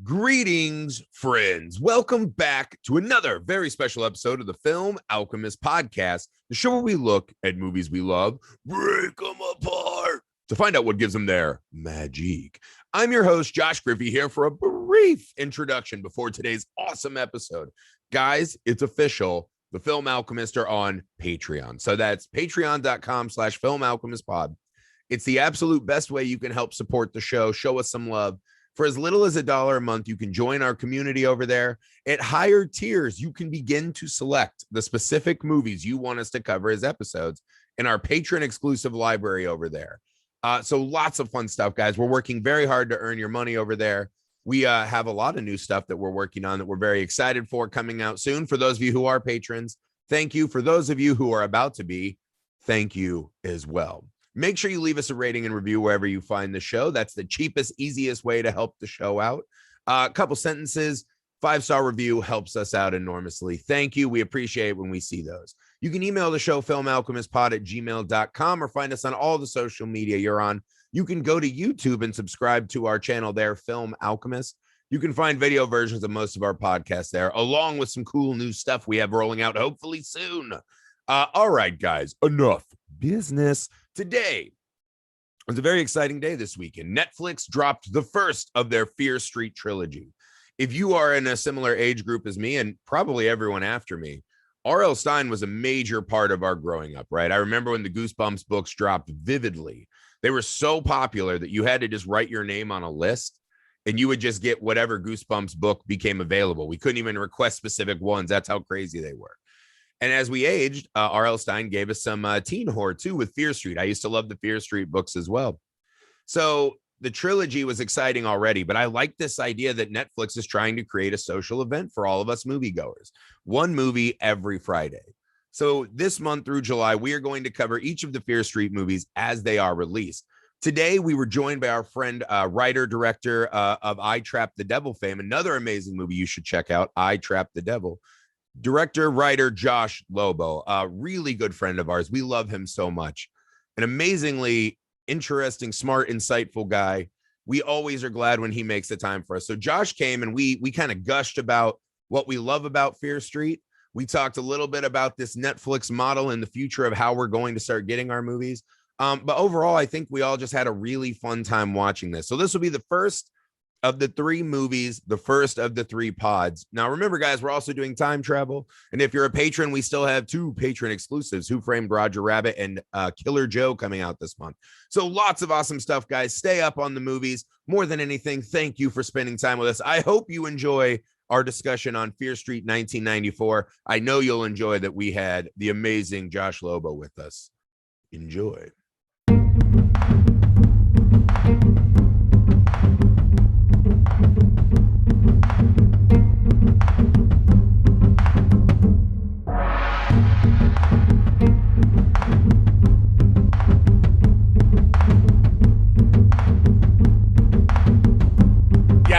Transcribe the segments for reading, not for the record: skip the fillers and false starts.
Greetings, friends. Welcome back to another very special episode of the Film Alchemist podcast, the show where we look at movies we love, break them apart to find out what gives them their magic. I'm your host, Josh Griffey, here for a brief introduction before today's awesome episode. Guys, it's official. The Film Alchemist are on Patreon. So that's patreon.com/filmalchemistpod. It's the absolute best way you can help support the show, show us some love. For as little as $1 a month, you can join our community over there. At higher tiers, you can begin to select the specific movies you want us to cover as episodes in our patron exclusive library over there. So lots of fun stuff, guys. We're working very hard to earn your money over there. We have a lot of new stuff that we're working on that we're very excited for coming out soon. For those of you who are patrons, thank you. For those of you who are about to be, thank you as well. Make sure you leave us a rating and review wherever you find the show. That's the cheapest, easiest way to help the show out. A couple sentences, 5-star review helps us out enormously. Thank you. We appreciate it when we see those. You can email the show, filmalchemistpod@gmail.com, or find us on all the social media you're on. You can go to YouTube and subscribe to our channel there, Film Alchemist. You can find video versions of most of our podcasts there, along with some cool new stuff we have rolling out hopefully soon. All right, guys, enough business. Today was a very exciting day this weekend. Netflix dropped the first of their Fear Street trilogy. If you are in a similar age group as me, and probably everyone after me, R.L. Stine was a major part of our growing up, right? I remember when the Goosebumps books dropped vividly. They were so popular that you had to just write your name on a list, and you would just get whatever Goosebumps book became available. We couldn't even request specific ones. That's how crazy they were. And as we aged, R.L. Stine gave us some teen horror, too, with Fear Street. I used to love the Fear Street books as well. So the trilogy was exciting already, but I like this idea that Netflix is trying to create a social event for all of us moviegoers. One movie every Friday. So this month through July, we are going to cover each of the Fear Street movies as they are released. Today, we were joined by our friend, writer, director of I Trapped the Devil fame, another amazing movie you should check out, I Trapped the Devil. Director, writer, Josh Lobo, a really good friend of ours. We love him so much. An amazingly interesting, smart, insightful guy. We always are glad when he makes the time for us. So Josh came and we kind of gushed about what we love about Fear Street. We talked a little bit about this Netflix model and the future of how we're going to start getting our movies. But overall, I think we all just had a really fun time watching this. So this will be the first of the 3 movies, the first of the 3 pods. Now, remember, guys, we're also doing time travel. And if you're a patron, we still have 2 patron exclusives, Who Framed Roger Rabbit and Killer Joe, coming out this month. So lots of awesome stuff, guys. Stay up on the movies. More than anything, thank you for spending time with us. I hope you enjoy our discussion on Fear Street 1994. I know you'll enjoy that we had the amazing Josh Lobo with us. Enjoy.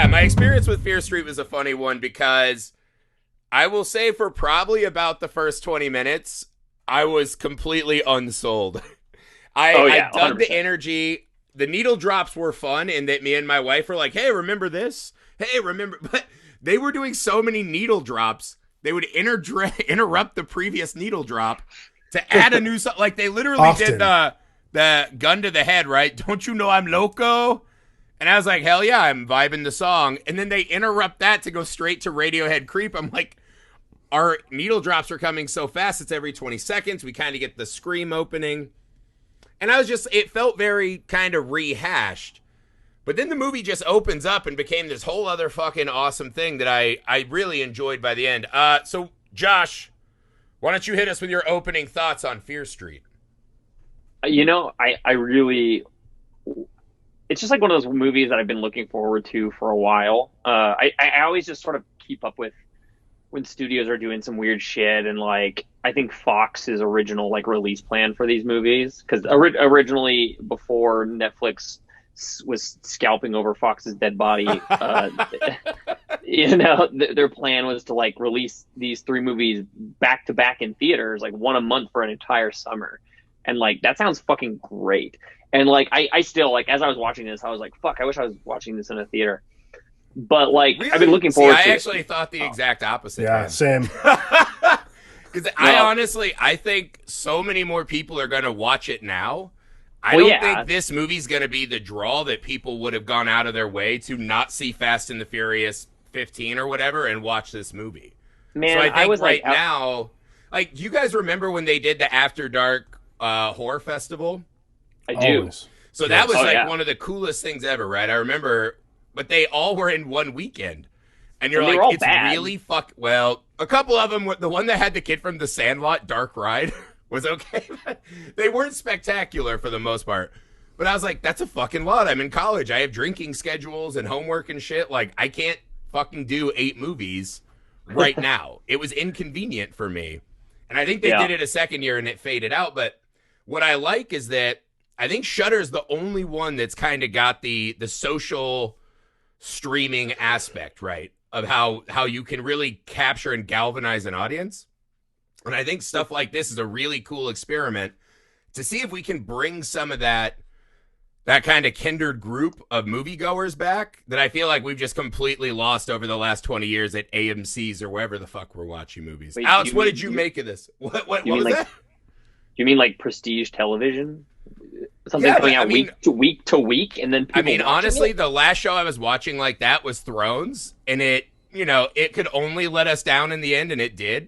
My experience with Fear Street was a funny one because I will say for probably about the first 20 minutes, I was completely unsold. I dug 100%. The energy. The needle drops were fun in that me and my wife were like, hey, remember this? Hey, remember? But they were doing so many needle drops. They would interrupt the previous needle drop to add a new song. Like they literally did the gun to the head, right? Don't you know I'm loco? And I was like, hell yeah, I'm vibing the song. And then they interrupt that to go straight to Radiohead Creep. I'm like, our needle drops are coming so fast. It's every 20 seconds. We kind of get the scream opening. And it felt very kind of rehashed. But then the movie just opens up and became this whole other fucking awesome thing that I really enjoyed by the end. So, Josh, why don't you hit us with your opening thoughts on Fear Street? You know, I really... It's just like one of those movies that I've been looking forward to for a while. I always just sort of keep up with when studios are doing some weird shit, and like I think Fox's original like release plan for these movies, because originally before Netflix was scalping over Fox's dead body, their plan was to like release these 3 movies back to back in theaters, like one a month for an entire summer, and like that sounds fucking great. And like I still, like, as I was watching this, I was like, fuck, I wish I was watching this in a theater. But like I've been Really? looking See, forward I to it. actually thought the Oh, exact opposite, Yeah, man. same. Because well, I think so many more people are going to watch it now. I well, don't yeah, think this movie's going to be the draw that people would have gone out of their way to not see Fast and the Furious 15 or whatever and watch this movie. So man. I I think was like, right now, like, do you guys remember when they did the After Dark horror festival? I do. Always. So that was Oh Yes. like yeah, one of the coolest things ever, right? I remember, but they all were in one weekend. And you're and they were like, all it's bad. really well, a couple of them, the one that had the kid from The Sandlot, Dark Ride, was okay. They weren't spectacular for the most part. But I was like, that's a fucking lot. I'm in college. I have drinking schedules and homework and shit. Like, I can't fucking do 8 movies right now. It was inconvenient for me. And I think they Yeah, did it a second year and it faded out. But what I like is that I think Shudder's the only one that's kind of got the social streaming aspect, right? Of how you can really capture and galvanize an audience. And I think stuff like this is a really cool experiment to see if we can bring some of that kind of kindred group of moviegoers back that I feel like we've just completely lost over the last 20 years at AMC's or wherever the fuck we're watching movies. wait, Alex, what did you make of this? What you mean was like that? you mean like prestige television? Something Yeah, coming but I out mean, week to week, and then I people mean, watching honestly, it? the last show I was watching like that was Thrones, and it could only let us down in the end, and it did.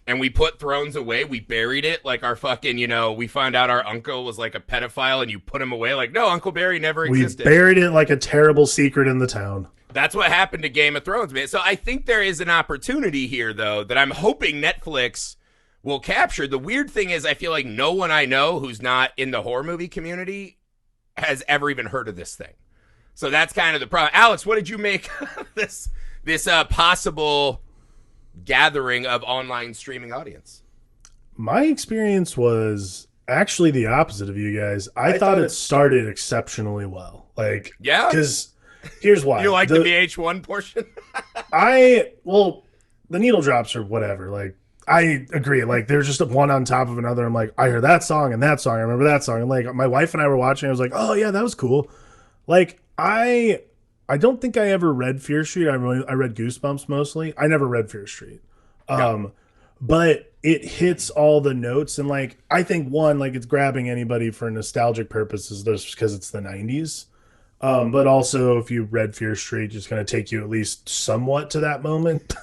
And we put Thrones away. We buried it like our fucking, we found out our uncle was like a pedophile, and you put him away. Like, no, Uncle Barry never We existed. buried it like a terrible secret in the town. That's what happened to Game of Thrones, man. So I think there is an opportunity here, though, that I'm hoping Netflix will capture. The weird thing is, I feel like no one I know who's not in the horror movie community has ever even heard of this thing. So that's kind of the problem. Alex, what did you make of this possible gathering of online streaming audience? My experience was actually the opposite of you guys. I thought it started exceptionally well. Like, Yeah? because here's why. You like the VH1 portion? The needle drops or whatever. Like, I agree. Like, there's just one on top of another. I'm like, I hear that song and that song. I remember that song. And like, my wife and I were watching. I was like, oh yeah, that was cool. Like, I don't think I ever read Fear Street. I read Goosebumps mostly. I never read Fear Street. But it hits all the notes, and like, I think one, like, it's grabbing anybody for nostalgic purposes just because it's the 90s. But also, if you read Fear Street, it's going to take you at least somewhat to that moment.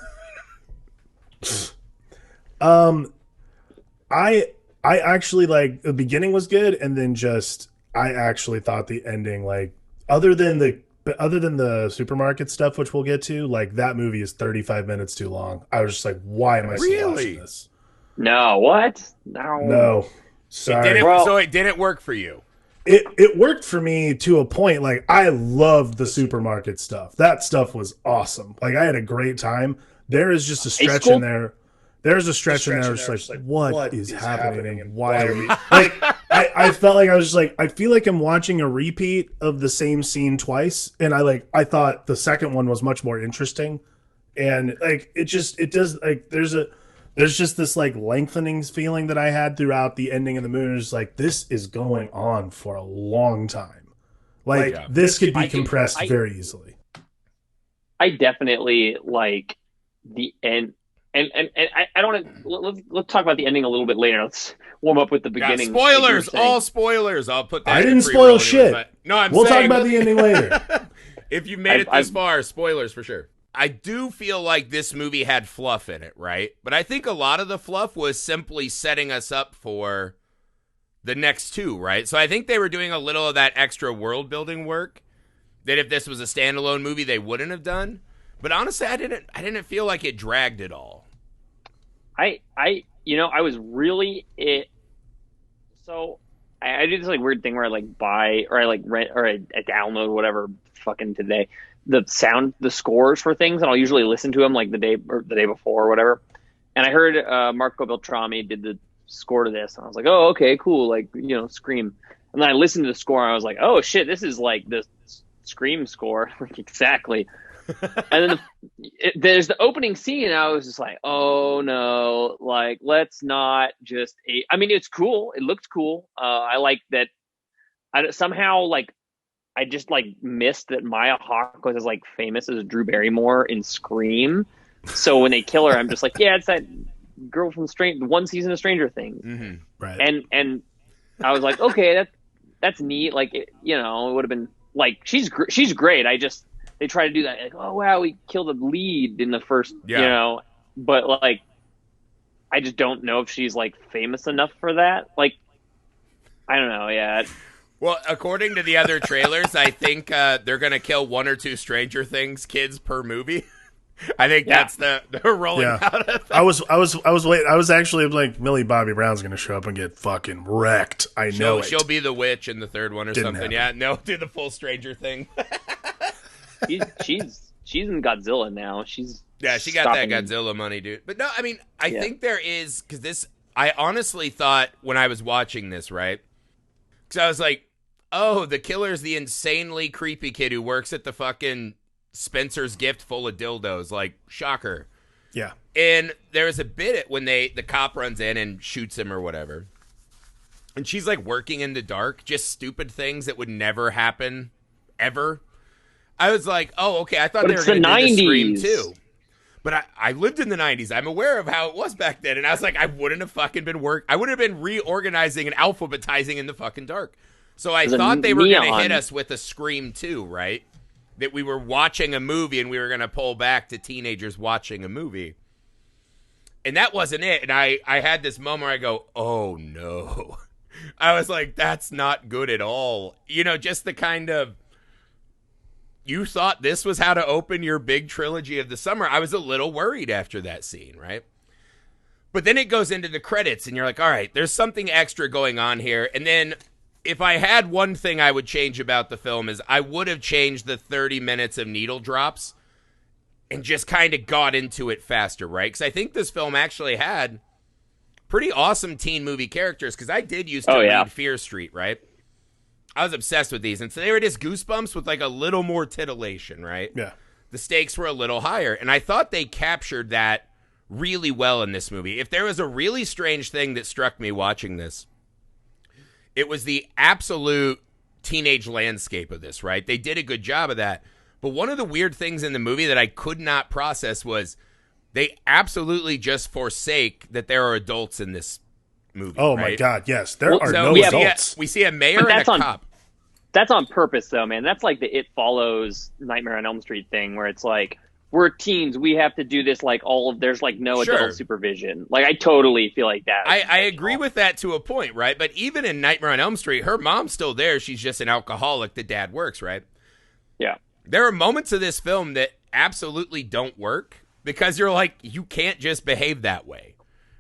I I actually, like, the beginning was good, and then just I actually thought the ending, like, other than the supermarket stuff, which we'll get to, like, that movie is 35 minutes too long. I was just like, why am I still watching this? No, what? No. No, sorry. So it didn't work for you. It worked for me to a point. Like, I loved the supermarket stuff. That stuff was awesome. Like, I had a great time. There is just a stretch in there. There's a stretch in there. It's like, what is happening? And why are we like? I felt like I was just like, I feel like I'm watching a repeat of the same scene twice. And I thought the second one was much more interesting. And like, it does, like, there's just this, like, lengthening feeling that I had throughout the ending of the movie. It's like, this is going on for a long time. Like, this could be compressed very easily. I definitely like the end, and I don't want to. Let's talk about the ending a little bit later. Let's warm up with the beginning. Spoilers, all spoilers. I'll put that. I didn't spoil shit. No, we'll talk about the ending later. If you made it this far, spoilers for sure. I do feel like this movie had fluff in it, right? But I think a lot of the fluff was simply setting us up for the next two, right? So I think they were doing a little of that extra world building work that if this was a standalone movie they wouldn't have done. But honestly, I didn't feel like it dragged at all. I was really it. So I do this, like, weird thing where I, like, buy or I, like, rent or I download whatever fucking today the scores for things, and I'll usually listen to them like the day before or whatever. And I heard Marco Beltrami did the score to this, and I was like, oh, okay, cool, like, Scream. And then I listened to the score, and I was like, oh shit, this is like the Scream score, like, exactly. And then there's the opening scene, and I was just like, oh no, like, let's not just. I mean, it's cool. It looks cool. I like that. Somehow, like, I just like missed that Maya Hawke was as like famous as Drew Barrymore in Scream. So when they kill her, I'm just like, yeah, it's that girl from one season of Stranger Things. Mm-hmm. Right. And I was like, okay, that's neat. Like, it would have been like, she's great. They try to do that. Like, oh, wow, we killed the lead in the first, but like, I just don't know if she's like famous enough for that. Like, I don't know. Yeah. Well, according to the other trailers, I think they're going to kill 1 or 2 Stranger Things kids per movie. I think that's the rolling out of that. I was waiting. I was actually like, Millie Bobby Brown's going to show up and get fucking wrecked. I know it. She'll be the witch in the third one or Didn't something. happen. Yeah, no, do the full Stranger thing. she's in Godzilla now. She got that Godzilla money, dude. But no, I mean, I think there is, because this, I honestly thought when I was watching this, right? Because I was like, oh, the killer's the insanely creepy kid who works at the fucking Spencer's Gift full of dildos. Like, shocker. Yeah. And there was a bit when the cop runs in and shoots him or whatever. And she's like working in the dark, just stupid things that would never happen ever. I was like, oh, okay, I thought they were going to do the Scream too. But I lived in the 90s. I'm aware of how it was back then. And I was like, I wouldn't have fucking been I would have been reorganizing and alphabetizing in the fucking dark. So I thought they were going to hit us with a Scream 2, right? That we were watching a movie and we were going to pull back to teenagers watching a movie. And that wasn't it. And I had this moment where I go, oh, no. I was like, that's not good at all. You know, just the kind of, you thought this was how to open your big trilogy of the summer. I was a little worried after that scene, right? But then it goes into the credits and you're like, all right, there's something extra going on here. And then if I had one thing I would change about the film is I would have changed the 30 minutes of needle drops and just kind of got into it faster, right? Because I think this film actually had pretty awesome teen movie characters, because I did used to read Fear Street, right? I was obsessed with these. And so they were just Goosebumps with like a little more titillation, right? Yeah. The stakes were a little higher. And I thought they captured that really well in this movie. If there was a really strange thing that struck me watching this, it was the absolute teenage landscape of this, right? They did a good job of that. But one of the weird things in the movie that I could not process was they absolutely just forsake that there are adults in this movie. Oh, right? my God, yes. There are no adults. We see a mayor and a cop. That's on purpose, though, man. That's like the It Follows Nightmare on Elm Street thing, where it's like, we're teens, we have to do this like there's like no adult supervision. Like, I totally feel like that. I agree with that to a point, right? But even in Nightmare on Elm Street, her mom's still there. She's just an alcoholic. The dad works, right? Yeah. There are moments of this film that absolutely don't work because you're like, you can't just behave that way,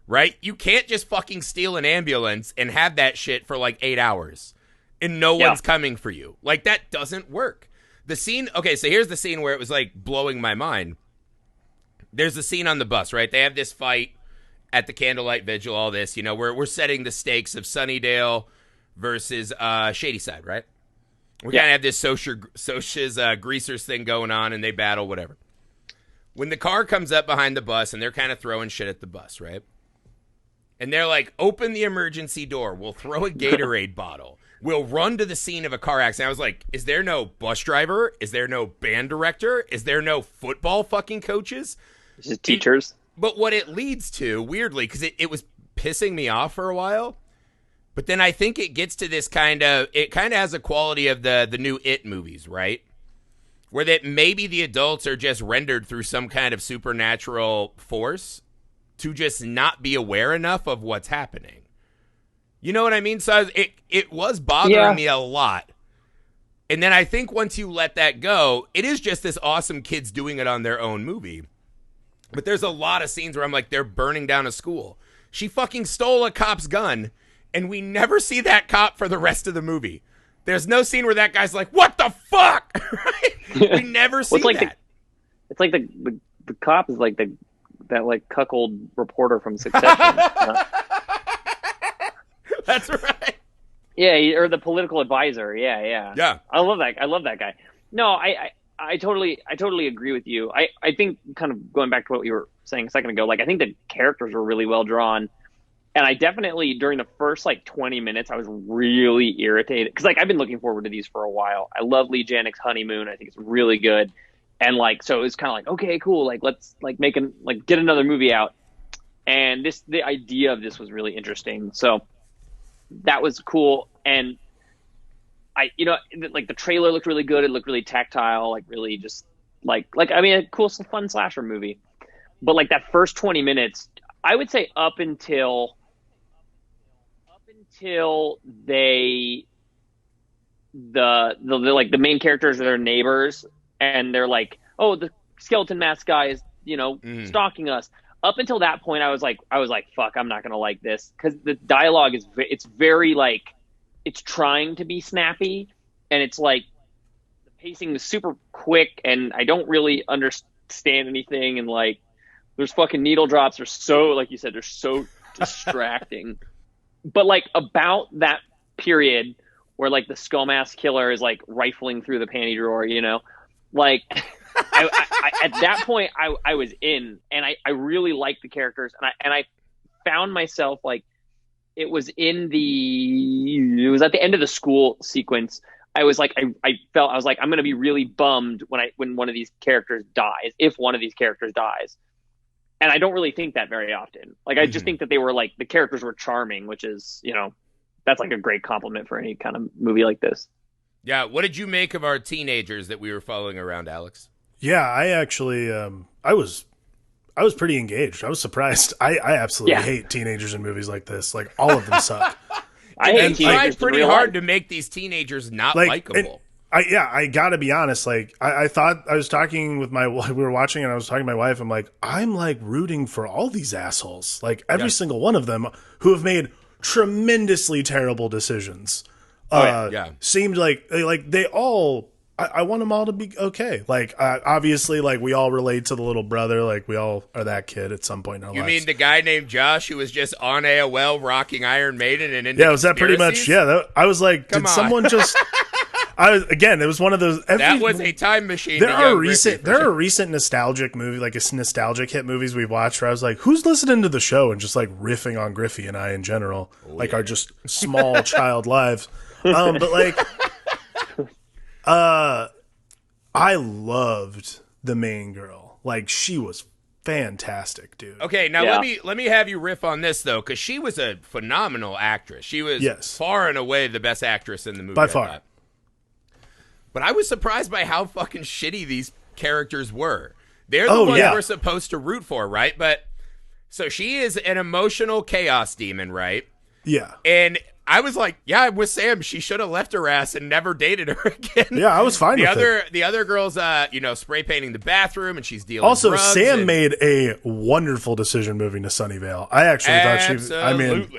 right? You can't just fucking steal an ambulance and have that shit for like 8 hours and no one's coming for you. Like, that doesn't work. The scene, okay, so here's the scene where it was like blowing my mind. There's the scene on the bus, right? They have this fight at the candlelight vigil, all this, you know, we're setting the stakes of Sunnydale versus Shadyside, right? We kind of have this Socia's greasers thing going on, and they battle, whatever. When the car comes up behind the bus, and they're kind of throwing shit at the bus, right? And they're like, open the emergency door. We'll throw a Gatorade bottle. We'll run to the scene of a car accident. I was like, is there no bus driver? Is there no band director? Is there no football fucking coaches? It's just teachers. But what it leads to, weirdly, because it was pissing me off for a while, but then I think it gets to this it kind of has a quality of the new It movies, right? Where that maybe the adults are just rendered through some kind of supernatural force to just not be aware enough of what's happening. You know what I mean? So it was bothering me a lot. And then I think once you let that go, it is just this awesome kids doing it on their own movie. But there's a lot of scenes where I'm like, they're burning down a school. She fucking stole a cop's gun, and we never see that cop for the rest of the movie. There's no scene where that guy's like, what the fuck? Right? We never see that. It's like the cop is like that like cuckold reporter from Succession. That's right. Yeah, or the political advisor. Yeah. I love that guy. No, I totally agree with you. I think, kind of going back to what you were saying a second ago, like, I think the characters were really well drawn. And I definitely, during the first like 20 minutes, I was really irritated because like I've been looking forward to these for a while. I love Lee Janik's Honeymoon. I think it's really good. And like, so it was kind of like, okay, cool. Like, let's like get another movie out. And the idea of this was really interesting. So that was cool. And like the trailer looked really good. It looked really tactile, like really just I mean, a cool, fun slasher movie. But like that first 20 minutes, I would say up until they the main characters are their neighbors and they're like, oh, the skeleton mask guy is stalking us. Up until that point, I was like fuck, I'm not gonna like this, because the dialogue it's very like, it's trying to be snappy, and it's like the pacing is super quick and I don't really understand anything, and like there's fucking needle drops, they're so, like you said, they're so distracting. But like about that period where like the skull mask killer is like rifling through the panty drawer, like I at that point I was in, and I really liked the characters, and I found myself like, it was at the end of the school sequence. I was like, I was like, I'm going to be really bummed when one of these characters dies, if one of these characters dies. And I don't really think that very often. Like, I just think that they were like, the characters were charming, which is, that's like a great compliment for any kind of movie like this. Yeah. What did you make of our teenagers that we were following around, Alex? Yeah, I actually, I was pretty engaged. I was surprised. I absolutely hate teenagers in movies like this. Like, all of them suck. I tried pretty hard to make these teenagers not likable. I gotta be honest. Like, I thought, I was talking with we were watching, and I was talking to my wife. I'm like rooting for all these assholes. Like, every single one of them who have made tremendously terrible decisions. Seemed like they all, I want them all to be okay. Like, obviously, like, we all relate to the little brother. Like, we all are that kid at some point in our lives. You mean the guy named Josh who was just on AOL rocking Iron Maiden and into was that pretty much? Yeah, I was like, did someone just? It was one of those. That was a time machine. There are recent nostalgic movie, like a nostalgic hit movies we've watched where I was like, who's listening to the show and just like riffing on Griffey and I in general, our just small child lives. But like, I loved the main girl. Like, she was fantastic, dude. Okay, now let me have you riff on this though, because she was a phenomenal actress. She was far and away the best actress in the movie by far. But I was surprised by how fucking shitty these characters were. They're the ones we're supposed to root for, right? But so she is an emotional chaos demon, right? Yeah. And I was like, yeah, I'm with Sam. She should have left her ass and never dated her again. Yeah, I was fine with it. The other girl's, spray painting the bathroom, and she's dealing also, drugs. Sam made a wonderful decision moving to Sunnyvale. I actually thought she. I mean,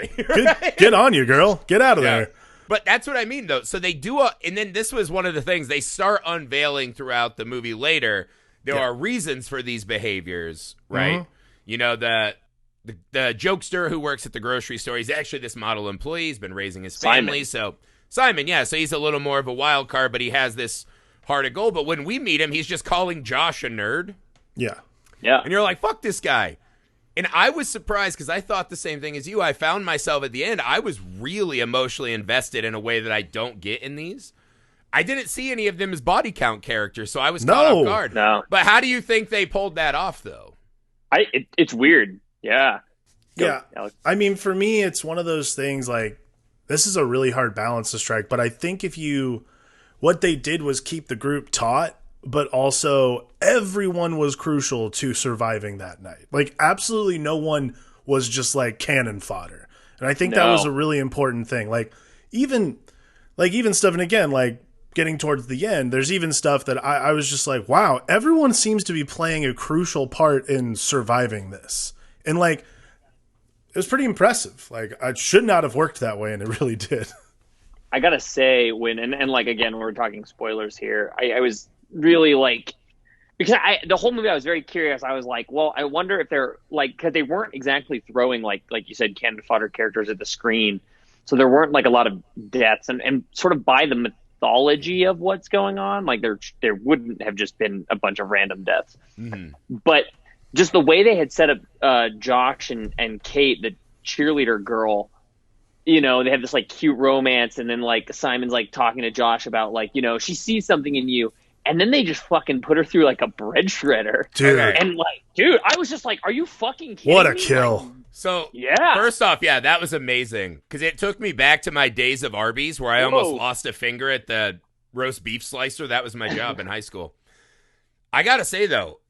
get on you, girl. Get out of there. But that's what I mean, though. So they do, and then this was one of the things they start unveiling throughout the movie later. There are reasons for these behaviors, right? Mm-hmm. The jokester who works at the grocery store, he's actually this model employee. He's been raising his family. Simon, so he's a little more of a wild card, but he has this heart of gold. But when we meet him, he's just calling Josh a nerd. Yeah. Yeah. And you're like, fuck this guy. And I was surprised because I thought the same thing as you. I found myself at the end, I was really emotionally invested in a way that I don't get in these. I didn't see any of them as body count characters, so I was caught off guard. No. But how do you think they pulled that off, though? It's weird. Yeah. Alex. I mean, for me, it's one of those things, like, this is a really hard balance to strike, but I think what they did was keep the group taut, but also everyone was crucial to surviving that night. Like, absolutely no one was just like cannon fodder. And I think that was a really important thing. Like even stuff, and again, like getting towards the end, there's even stuff that I was just like, wow, everyone seems to be playing a crucial part in surviving this. And like, it was pretty impressive. Like, I should not have worked that way, and it really did. I gotta say, and like, again, we're talking spoilers here, I was really like, because the whole movie I was very curious. I was like, well, I wonder if they're like, because they weren't exactly throwing like you said, cannon fodder characters at the screen, so there weren't like a lot of deaths, and sort of by the mythology of what's going on, like there wouldn't have just been a bunch of random deaths, but just the way they had set up Josh and Kate, that cheerleader girl. You know, they have this like cute romance, and then like Simon's like talking to Josh about like, you know, she sees something in you, and then they just fucking put her through like a bread shredder. Dude. And like, dude, I was just like, are you fucking kidding What a me? kill. Like, So, yeah. First off, yeah, that was amazing because it took me back to my days of Arby's where I almost lost a finger at the roast beef slicer. That was my job in high school. I got to say, though,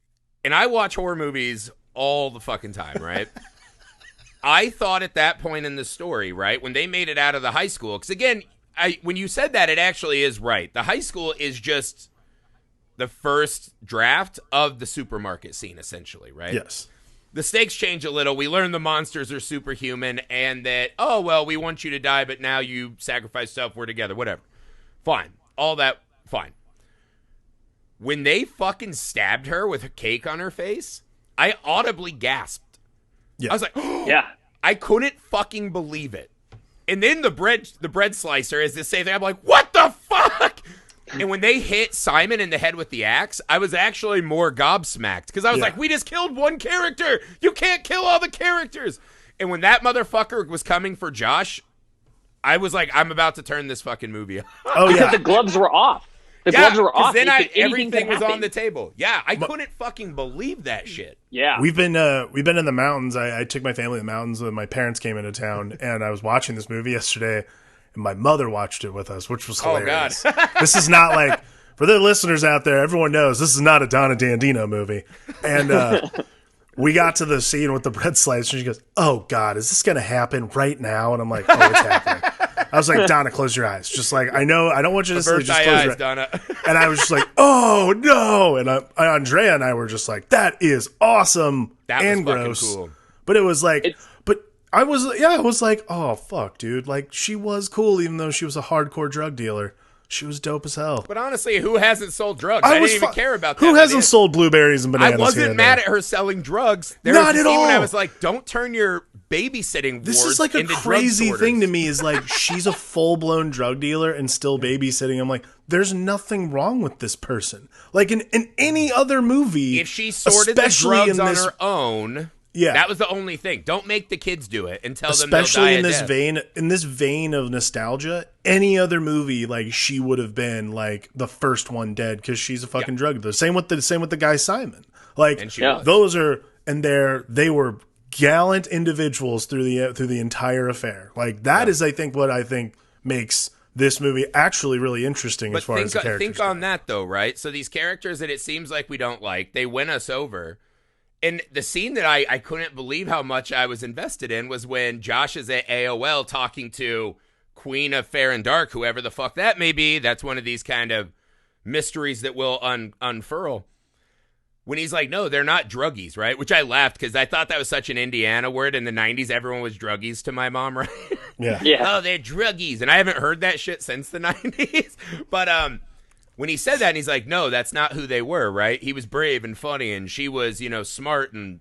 and I watch horror movies all the fucking time, right? I thought at that point in the story, right, when they made it out of the high school, because again, when you said that, it actually is right. The high school is just the first draft of the supermarket scene, essentially, right? Yes. The stakes change a little. We learn the monsters are superhuman and that, oh, well, we want you to die, but now you sacrifice stuff, we're together, whatever. Fine. All that, fine. When they fucking stabbed her with a cake on her face, I audibly gasped. Yeah. I was like, oh, Yeah. I couldn't fucking believe it. And then the bread slicer is the same thing. I'm like, what the fuck? And when they hit Simon in the head with the axe, I was actually more gobsmacked because I was like, we just killed one character. You can't kill all the characters. And when that motherfucker was coming for Josh, I was like, I'm about to turn this fucking movie off. Oh, Because yeah. the gloves were off. The gloves were off. Then Anything everything could was on happen. the table. Yeah, I couldn't fucking believe that shit. Yeah. We've been in the mountains. I took my family to the mountains when my parents came into town, and I was watching this movie yesterday, and my mother watched it with us, which was hilarious. Oh, God. This is not like, for the listeners out there, everyone knows this is not a Donna Dandino movie. And we got to the scene with the bread slice, and she goes, oh, God, is this going to happen right now? And I'm like, oh, it's happening. I was like, Donna, close your eyes. Just like, I know, I don't want you to sleep. Just close your eyes. Donna. And I was just like, oh, no. And Andrea and I were just like, that is awesome That and was fucking gross. cool. But it was like, I was like, oh, fuck, dude. Like, she was cool, even though she was a hardcore drug dealer. She was dope as hell. But honestly, who hasn't sold drugs? I didn't even care about that. Who hasn't sold blueberries and bananas? I wasn't mad at her selling drugs. There was a scene when I was like, don't turn your babysitting This wars is like a into crazy drug thing to sorters. me is like, she's a full-blown drug dealer and still babysitting. I'm like, there's nothing wrong with this person. Like in any other movie. If she sorted the especially drugs in on this- her own, Yeah. that was the only thing. Don't make the kids do it and tell them they'll die Especially of in this death. in this vein of nostalgia, any other movie, like she would have been like the first one dead because she's a fucking drug dealer. Same with the guy Simon. Like And she was. those are they were gallant individuals through the entire affair. Like that is, I think, what I think makes this movie actually really interesting But as far as the characters. think on that though, right? So these characters that it seems like we don't like, they win us over. And the scene that I couldn't believe how much I was invested in was when Josh is at AOL talking to Queen of Fair and Dark, whoever the fuck that may be. That's one of these kind of mysteries that will unfurl. When he's like, no, they're not druggies, right? Which I laughed because I thought that was such an Indiana word. In the 90s, everyone was druggies to my mom, right? Yeah. Yeah. Oh, they're druggies. And I haven't heard that shit since the 90s. But when he said that, and he's like, no, that's not who they were, right? He was brave and funny, and she was, smart and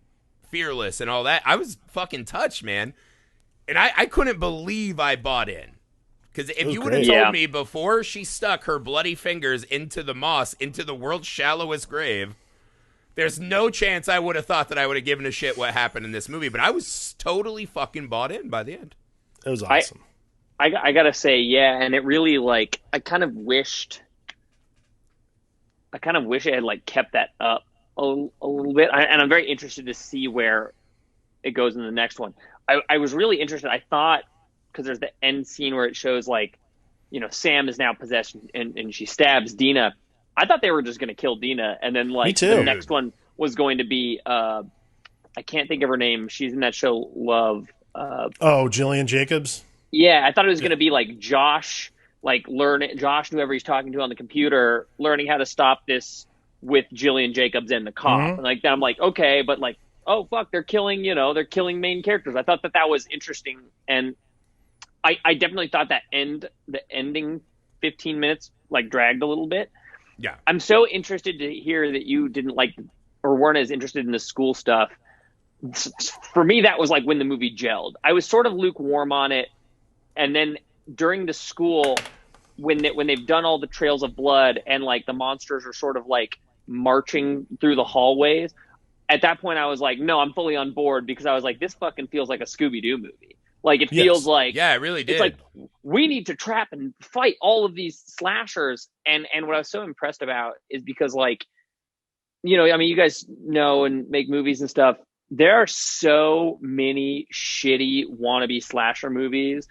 fearless and all that. I was fucking touched, man. And I couldn't believe I bought in. Because if you would have great. told me before she stuck her bloody fingers into the moss, into the world's shallowest grave, there's no chance I would have thought that I would have given a shit what happened in this movie. But I was totally fucking bought in by the end. It was awesome. I gotta say, yeah, and it really like I kind of wish it had like kept that up a little bit, and I'm very interested to see where it goes in the next one. I was really interested. I thought because there's the end scene where it shows like, Sam is now possessed and she stabs Dina. I thought they were just going to kill Dina, and then like the next one was going to be I can't think of her name. She's in that show Love. Jillian Jacobs. Yeah, I thought it was going to be like Josh, Josh, whoever he's talking to on the computer, learning how to stop this with Jillian Jacobs and the cop. Mm-hmm. And like, then I'm like, okay, but like, oh fuck, they're killing main characters. I thought that was interesting, and I definitely thought the ending 15 minutes like dragged a little bit. Yeah. I'm so interested to hear that you didn't like or weren't as interested in the school stuff. For me, that was like when the movie gelled. I was sort of lukewarm on it. And then during the school, when they've done all the trails of blood and like the monsters are sort of like marching through the hallways, at that point I was like, no, I'm fully on board, because I was like, this fucking feels like a Scooby-Doo movie. Like, it feels like, yeah, it really did. It's like, we need to trap and fight all of these slashers. And what I was so impressed about is because, like, you know, I mean, you guys know and make movies and stuff. There are so many shitty wannabe slasher movies,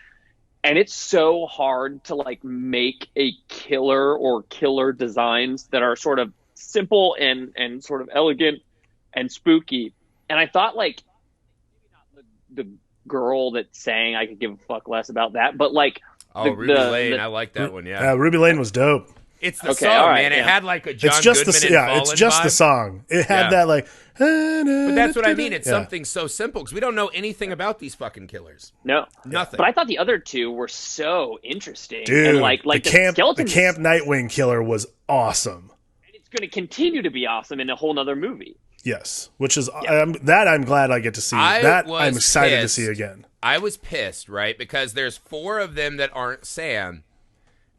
and it's so hard to like make a killer or killer designs that are sort of simple and sort of elegant and spooky. And I thought, like, maybe not the girl that sang, I could give a fuck less about that, but like, Ruby Lane, I like that one. Yeah, Ruby Lane was dope. It's the song, man. It had like a John Goodman and Fallen it's just vibe. the song. It had that like. But that's what I mean. It's something so simple, because we don't know anything about these fucking killers. No, nothing. But I thought the other two were so interesting. Dude, and like the Camp Nightwing killer was awesome. And it's going to continue to be awesome in a whole nother movie. Yes, which is that I'm glad I get to see. I'm excited to see again. I was pissed, right? Because there's 4 of them that aren't Sam.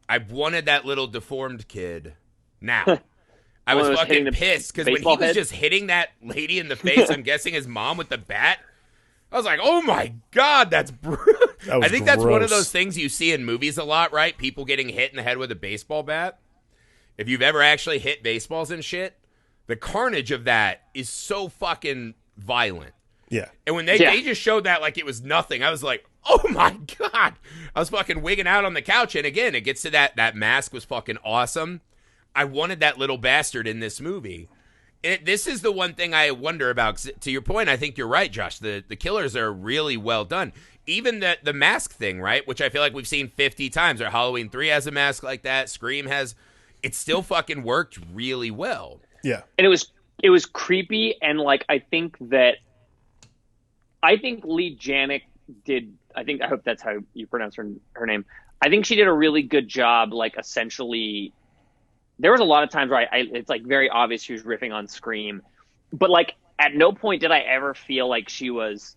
I wanted that little deformed kid. Now, I was fucking pissed because when he was just hitting that lady in the face, I'm guessing his mom with the bat, I was like, oh my God, that's brutal. I think that's one of those things you see in movies a lot, right? People getting hit in the head with a baseball bat. If you've ever actually hit baseballs and shit, the carnage of that is so fucking violent. Yeah. And when they just showed that like it was nothing, I was like, oh my God. I was fucking wigging out on the couch. And again, it gets to that mask was fucking awesome. I wanted that little bastard in this movie. This is the one thing I wonder about. To your point, I think you're right, Josh. The killers are really well done. Even the mask thing, right? Which I feel like we've seen 50 times. Or Halloween 3 has a mask like that. Scream has. It still fucking worked really well. Yeah. And it was creepy. And like, I think Lee Janik did, I hope that's how you pronounce her name. I think she did a really good job, like, essentially. There was a lot of times where it's like very obvious she was riffing on Scream, but like at no point did I ever feel like she was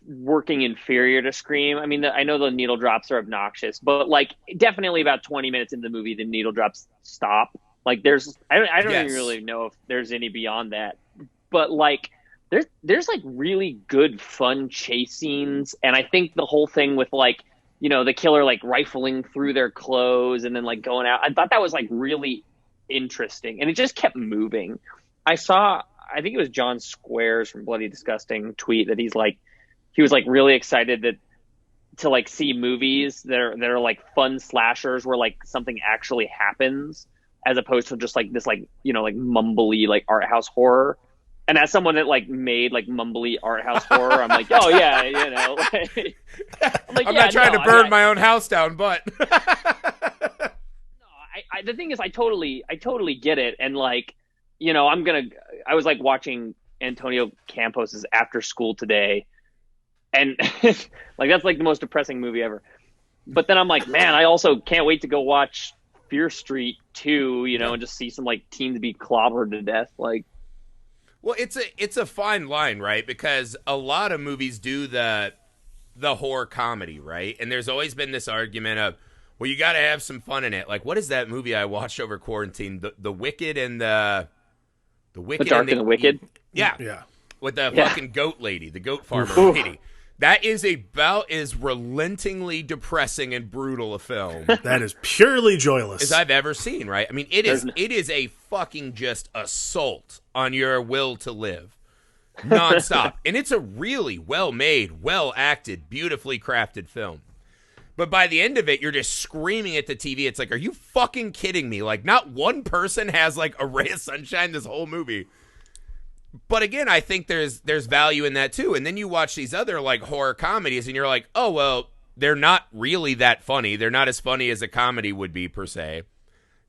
working inferior to Scream. I mean, I know the needle drops are obnoxious, but like definitely about 20 minutes into the movie, the needle drops stop. Like I don't even really know if there's any beyond that, but like there's like really good fun chase scenes, and I think the whole thing with like, you know, the killer like rifling through their clothes and then like going out, I thought that was like really interesting, and it just kept moving. I think it was John Squares from Bloody Disgusting tweet that he was like really excited to like see movies that are like fun slashers where like something actually happens, as opposed to just like this like, you know, like mumbly like art house horror. And as someone that like made like mumbly art house horror, I'm like, oh yeah, you know. I'm not trying to burn my own house down, but no, the thing is, I totally get it, and like, you know, I was like watching Antonio Campos's After School Today, and like that's like the most depressing movie ever. But then I'm like, man, I also can't wait to go watch Fear Street 2, you know, and just see some like teens be clobbered to death, like. Well, it's a fine line, right? Because a lot of movies do the horror comedy, right? And there's always been this argument of, well, you got to have some fun in it. Like, what is that movie I watched over quarantine? The Wicked and the Wicked. The Dark and the Wicked. Yeah. Yeah. With the fucking goat lady, the goat farmer lady. That is about as relentingly depressing and brutal a film that is purely joyless as I've ever seen, right? I mean, it is a fucking just assault on your will to live nonstop. And it's a really well-made, well-acted, beautifully crafted film. But by the end of it, you're just screaming at the TV. It's like, are you fucking kidding me? Like, not one person has like a ray of sunshine this whole movie. But again, I think there's value in that too. And then you watch these other like horror comedies and you're like, oh, well, they're not really that funny. They're not as funny as a comedy would be per se.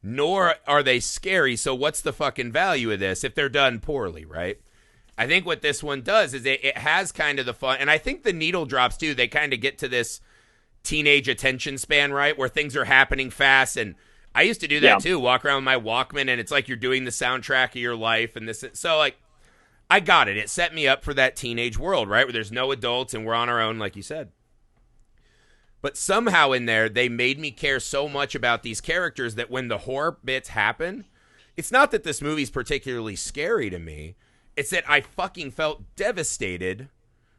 Nor are they scary. So what's the fucking value of this if they're done poorly, right? I think what this one does is it has kind of the fun. And I think the needle drops too. They kind of get to this teenage attention span, right? Where things are happening fast. And I used to do that too. Walk around with my Walkman and it's like you're doing the soundtrack of your life. And this, so like, I got it. It set me up for that teenage world, right? Where there's no adults and we're on our own, like you said. But somehow in there, they made me care so much about these characters that when the horror bits happen, it's not that this movie's particularly scary to me. It's that I fucking felt devastated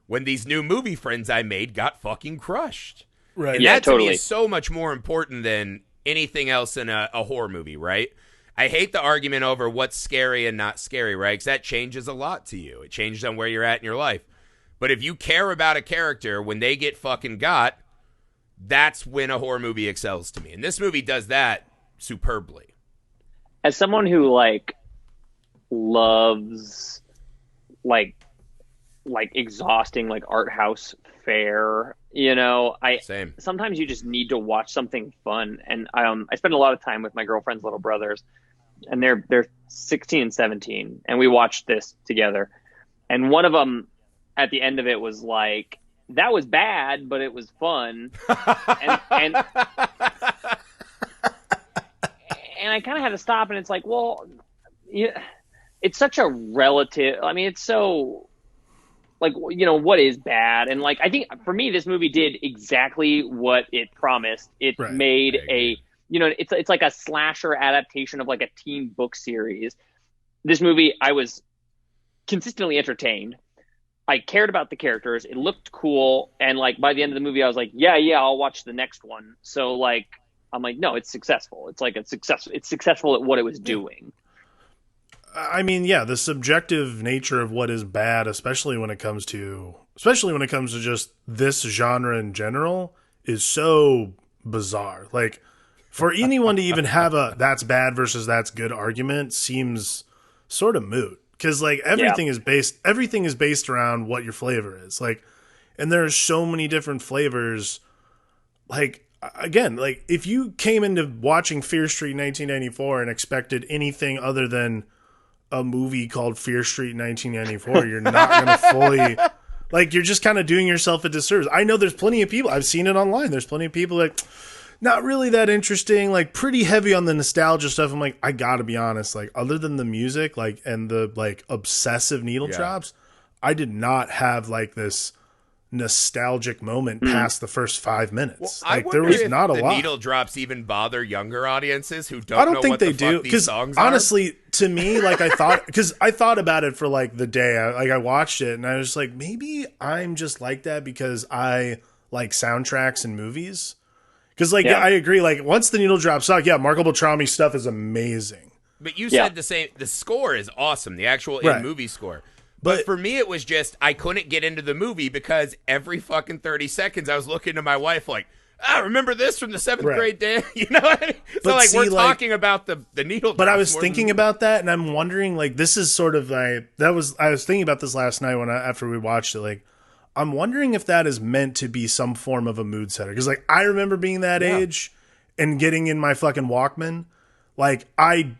when these new movie friends I made got fucking crushed. Right. And Yeah, that to totally. me is so much more important than anything else in a horror movie, right? I hate the argument over what's scary and not scary, right? Because that changes a lot to you. It changes on where you're at in your life. But if you care about a character, when they get fucking got, that's when a horror movie excels to me. And this movie does that superbly. As someone who like loves like exhausting like art house fare, you know, Same. sometimes you just need to watch something fun. And I spend a lot of time with my girlfriend's little brothers, and they're 16 and 17, and we watched this together. And one of them at the end of it was like, that was bad, but it was fun. and I kind of had to stop, and it's like, well, yeah, it's such a relative. I mean, it's so like, you know, what is bad? And like, I think for me, this movie did exactly what it promised. It Right. made you know, it's like a slasher adaptation of like a teen book series. This movie, I was consistently entertained. I cared about the characters. It looked cool. And like, by the end of the movie, I was like, yeah, I'll watch the next one. So like, I'm like, no, it's successful. It's like, it's successful at what it was doing. I mean, yeah, the subjective nature of what is bad, especially when it comes to just this genre in general, is so bizarre. Like, for anyone to even have a that's bad versus that's good argument seems sort of moot, because like everything is based around what your flavor is. Like, and there are so many different flavors. Like, again, like if you came into watching Fear Street 1994 and expected anything other than a movie called Fear Street 1994, you're not going to fully, like, you're just kind of doing yourself a disservice. I know there's plenty of people, I've seen it online, there's plenty of people like, not really that interesting, like pretty heavy on the nostalgia stuff. I'm like, I gotta be honest, like other than the music, like, and the like obsessive needle drops, I did not have like this nostalgic moment past the first 5 minutes. Well, like there was not a the lot. needle drops even bother younger audiences who don't. I don't know think what they the do, fuck these because songs are. honestly, to me, like I thought about it for like the day. I watched it and I was like, maybe I'm just like that because I like soundtracks and movies. Because like I agree, like once the needle drops out, Marco Beltrami stuff is amazing. But you said the same. The score is awesome. The actual in-movie score. But for me, it was just I couldn't get into the movie because every fucking 30 seconds I was looking to my wife like, remember this from the 7th grade day? You know what I mean? So But like see, we're like, talking about the needle. But I drops was more thinking than- about that, and I'm wondering, like, this is sort of like I was thinking about this last night after we watched it. Like, I'm wondering if that is meant to be some form of a mood setter, because like I remember being that age and getting in my fucking Walkman, like I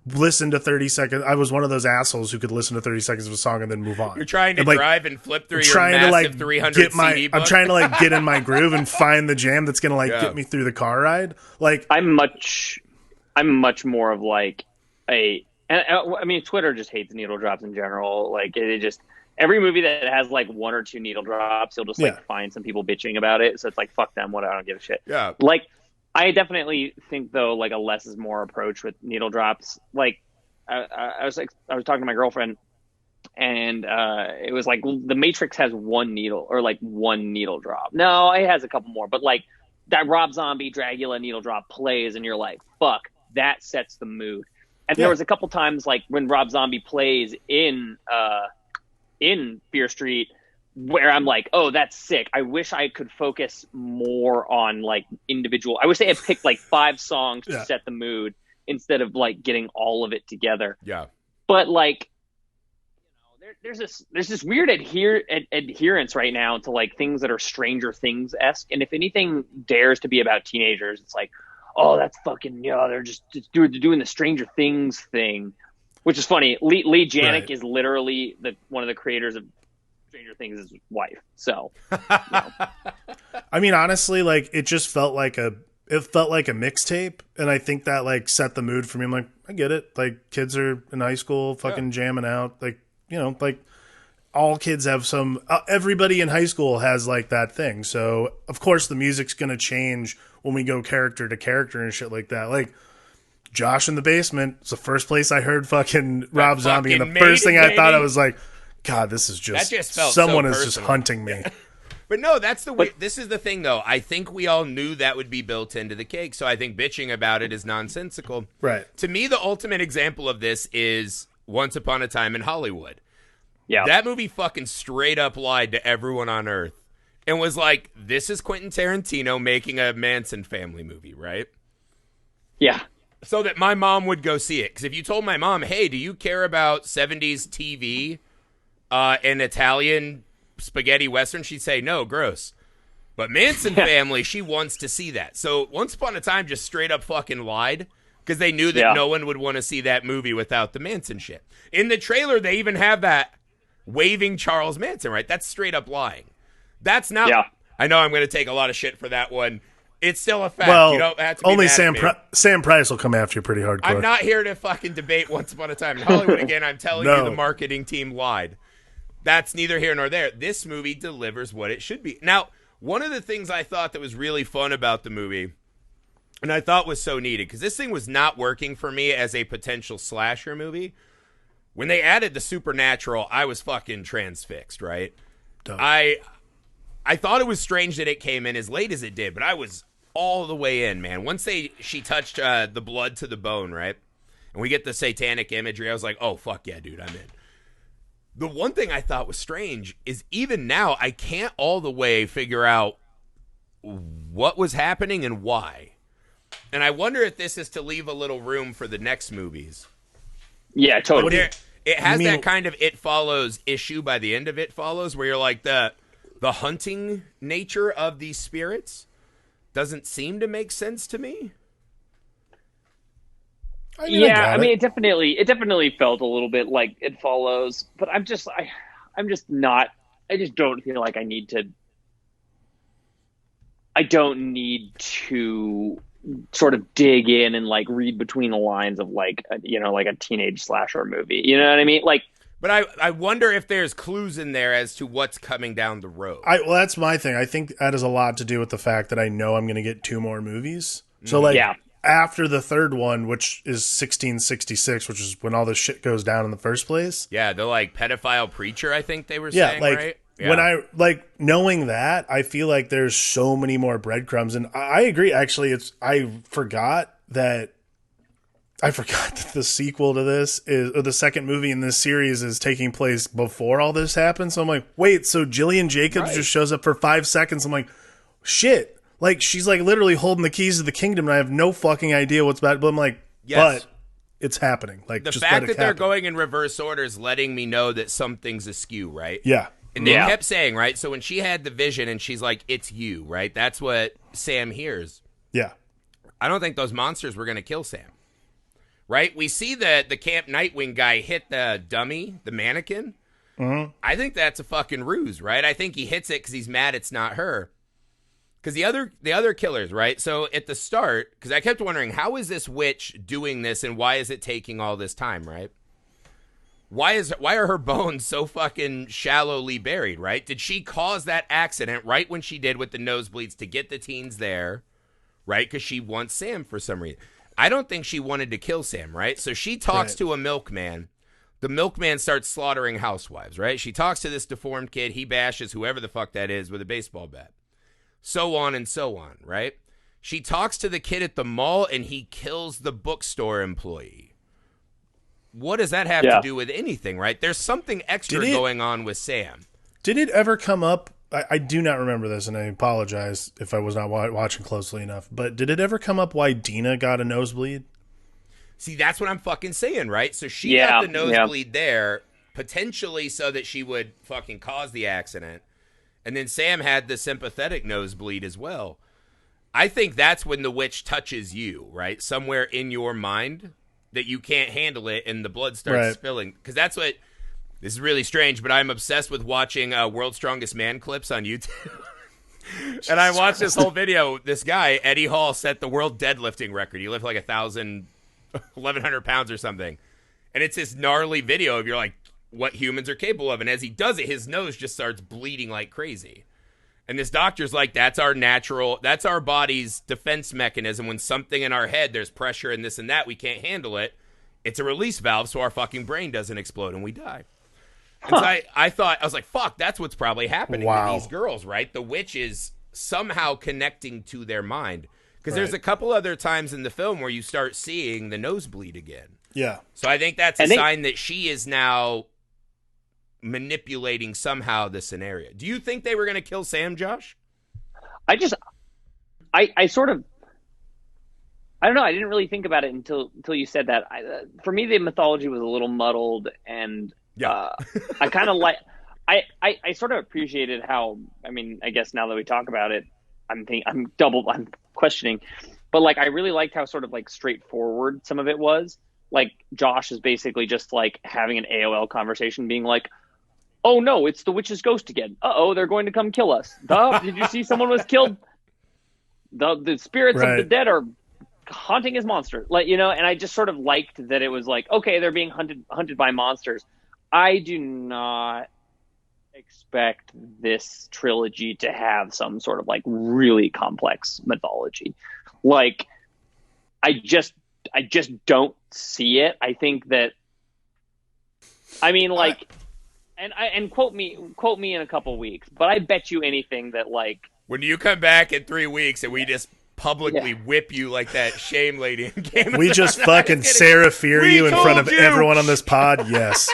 listened to 30 seconds. I was one of those assholes who could listen to 30 seconds of a song and then move on. You're trying to And, like, drive and flip through your trying to massive like 300 get my CD book. I'm trying to like get in my groove and find the jam that's gonna like get me through the car ride. Like I'm much more of like I mean, Twitter just hates needle drops in general. Like it just, every movie that has like one or two needle drops, you'll just like find some people bitching about it. So it's like, fuck them. What? I don't give a shit. Yeah. Like, I definitely think though, like a less is more approach with needle drops. Like, I was talking to my girlfriend, and it was like the Matrix has one needle drop. No, it has a couple more, but like that Rob Zombie Dracula needle drop plays, and you're like, fuck, that sets the mood. And there was a couple times like when Rob Zombie plays in Fear Street, where I'm like, oh, that's sick. I wish I could focus more on like individual. I wish they had picked like 5 songs to set the mood instead of like getting all of it together. Yeah. But like, you know, there's this weird adherence right now to like things that are Stranger Things-esque. And if anything dares to be about teenagers, it's like, oh, that's fucking, they're just doing the Stranger Things thing, which is funny. Lee Janik is literally one of the creators of Stranger Things' wife. So, I mean, honestly, like it just felt like a mixtape, and I think that like set the mood for me. I'm like, I get it. Like kids are in high school, fucking jamming out. Like, you know, like all kids have some. Everybody in high school has like that thing. So of course the music's gonna change when we go character to character and shit like that. Like Josh in the Basement. It's the first place I heard fucking Rob Zombie, and fucking the first thing I baby. thought, I was like, God, this is just, That just felt someone so is just personal. hunting me. But no, that's the way. This is the thing, though. I think we all knew that would be built into the cake, so I think bitching about it is nonsensical. Right. To me, the ultimate example of this is Once Upon a Time in Hollywood. Yeah. That movie fucking straight up lied to everyone on Earth and was like, this is Quentin Tarantino making a Manson family movie, right? Yeah. So that my mom would go see it. Because if you told my mom, hey, do you care about 70s TV and Italian spaghetti western, she'd say, no, gross. But Manson family, she wants to see that. So Once Upon a Time just straight up fucking lied because they knew that no one would want to see that movie without the Manson shit. In the trailer, they even have that waving Charles Manson, right? That's straight up lying. That's not. Yeah. I know I'm going to take a lot of shit for that one. It's still a fact. Well, you don't have to be only mad at me. Sam Price will come after you pretty hardcore. I'm not here to fucking debate Once Upon a Time in Hollywood again. I'm telling you, the marketing team lied. That's neither here nor there. This movie delivers what it should be. Now, one of the things I thought that was really fun about the movie, and I thought was so needed, because this thing was not working for me as a potential slasher movie. When they added the supernatural, I was fucking transfixed, right? Dumb. I thought it was strange that it came in as late as it did, but I was all the way in, man. Once she touched the blood to the bone, right? And we get the satanic imagery, I was like, oh, fuck yeah, dude, I'm in. The one thing I thought was strange is even now I can't all the way figure out what was happening and why. And I wonder if this is to leave a little room for the next movies. Yeah, totally. It has that kind of It Follows issue by the end of It Follows where you're like the hunting nature of these spirits doesn't seem to make sense to me. I mean, it definitely felt a little bit like It Follows, but I just don't feel like I don't need to sort of dig in and like read between the lines of like a teenage slasher movie. You know what I mean? Like, but I wonder if there's clues in there as to what's coming down the road. Well, that's my thing. I think that has a lot to do with the fact that I know I'm going to get 2 more movies. So after the third one, which is 1666, which is when all this shit goes down in the first place. Yeah, the like pedophile preacher, I think they were saying, right? Yeah. When I like knowing that, I feel like there's so many more breadcrumbs, and I agree. Actually, I forgot that the sequel to this or the second movie in this series is taking place before all this happened. So I'm like, wait, so Jillian Jacobs just shows up for 5 seconds. I'm like, shit. Like, she's like literally holding the keys to the kingdom, and I have no fucking idea what's about. But I'm like, but it's happening. Like, the just fact that they're going in reverse order is letting me know that something's askew, right? Yeah. And they kept saying, right? So when she had the vision and she's like, it's you, right? That's what Sam hears. Yeah. I don't think those monsters were going to kill Sam. Right? We see the Camp Nightwing guy hit the dummy, the mannequin. Mm-hmm. I think that's a fucking ruse, right? I think he hits it because he's mad it's not her. Because the other killers, right? So at the start, because I kept wondering, how is this witch doing this and why is it taking all this time, right? Why are her bones so fucking shallowly buried, right? Did she cause that accident right when she did with the nosebleeds to get the teens there, right? Because she wants Sam for some reason. I don't think she wanted to kill Sam, right? So she talks to a milkman. The milkman starts slaughtering housewives, right? She talks to this deformed kid. He bashes whoever the fuck that is with a baseball bat. So on and so on, right? She talks to the kid at the mall and he kills the bookstore employee. What does that have to do with anything, right? There's something extra going on with Sam. Did it ever come up? I do not remember this, and I apologize if I was not watching closely enough, but did it ever come up why Dina got a nosebleed? See, that's what I'm fucking saying, right? So she got the nosebleed there, potentially so that she would fucking cause the accident. And then Sam had the sympathetic nosebleed as well. I think that's when the witch touches you, right? Somewhere in your mind that you can't handle it and the blood starts spilling. Because that's what... This is really strange, but I'm obsessed with watching World's Strongest Man clips on YouTube. And I watched this whole video. This guy, Eddie Hall, set the world deadlifting record. He lifted like 1,100 pounds or something. And it's this gnarly video of you're like, what humans are capable of. And as he does it, his nose just starts bleeding like crazy. And this doctor's like, that's our body's defense mechanism. When something in our head, there's pressure and this and that, we can't handle it. It's a release valve so our fucking brain doesn't explode and we die. And so I was like, fuck, that's what's probably happening to these girls, right? The witch is somehow connecting to their mind. Because there's a couple other times in the film where you start seeing the nosebleed again. Yeah. So I think that's a sign that she is now manipulating somehow the scenario. Do you think they were going to kill Sam, Josh? I sort of, I don't know. I didn't really think about it until you said that. For me, the mythology was a little muddled, and I kind of I sort of appreciated how. I mean, I guess now that we talk about it, I'm questioning, but like I really liked how sort of like straightforward some of it was. Like Josh is basically just like having an AOL conversation, being like, "Oh no, it's the witch's ghost again. Oh, they're going to come kill us. Did you see someone was killed? The spirits of the dead are haunting his monster." Like, you know, and I just sort of liked that it was like, okay, they're being hunted by monsters. I do not expect this trilogy to have some sort of like really complex mythology. Like, I just don't see it. I think that, I mean, like, and quote me in a couple weeks, but I bet you anything that, like, when you come back in 3 weeks and we just publicly whip you like that shame lady in Game of We just fucking Sarah fear you in front of everyone on this pod. Yes.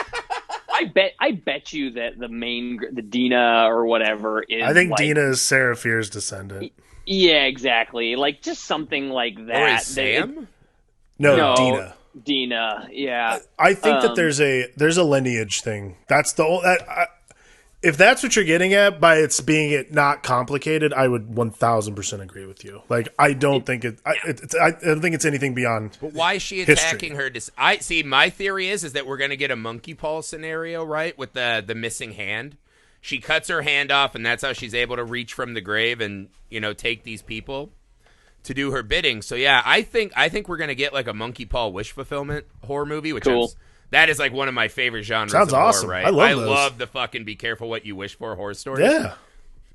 I bet you that the Dina or whatever is. I think like, Dina is Sarah Fear's descendant. Yeah, exactly. Like just something like that. Or is Sam? No, Dina. Dina, yeah. I think that there's a lineage thing. That's if that's what you're getting at by it's being it not complicated, I would 1000% agree with you. Like I don't think I don't think it's anything beyond. But why is she attacking her? I see. My theory is that we're going to get a monkey paw scenario, right? With the missing hand. She cuts her hand off, and that's how she's able to reach from the grave and take these people to do her bidding. So yeah, I think we're going to get like a monkey paw wish fulfillment horror movie, which cool. That is like one of my favorite genres. Sounds of horror, awesome. Right? I love the fucking be careful what you wish for horror stories. Yeah.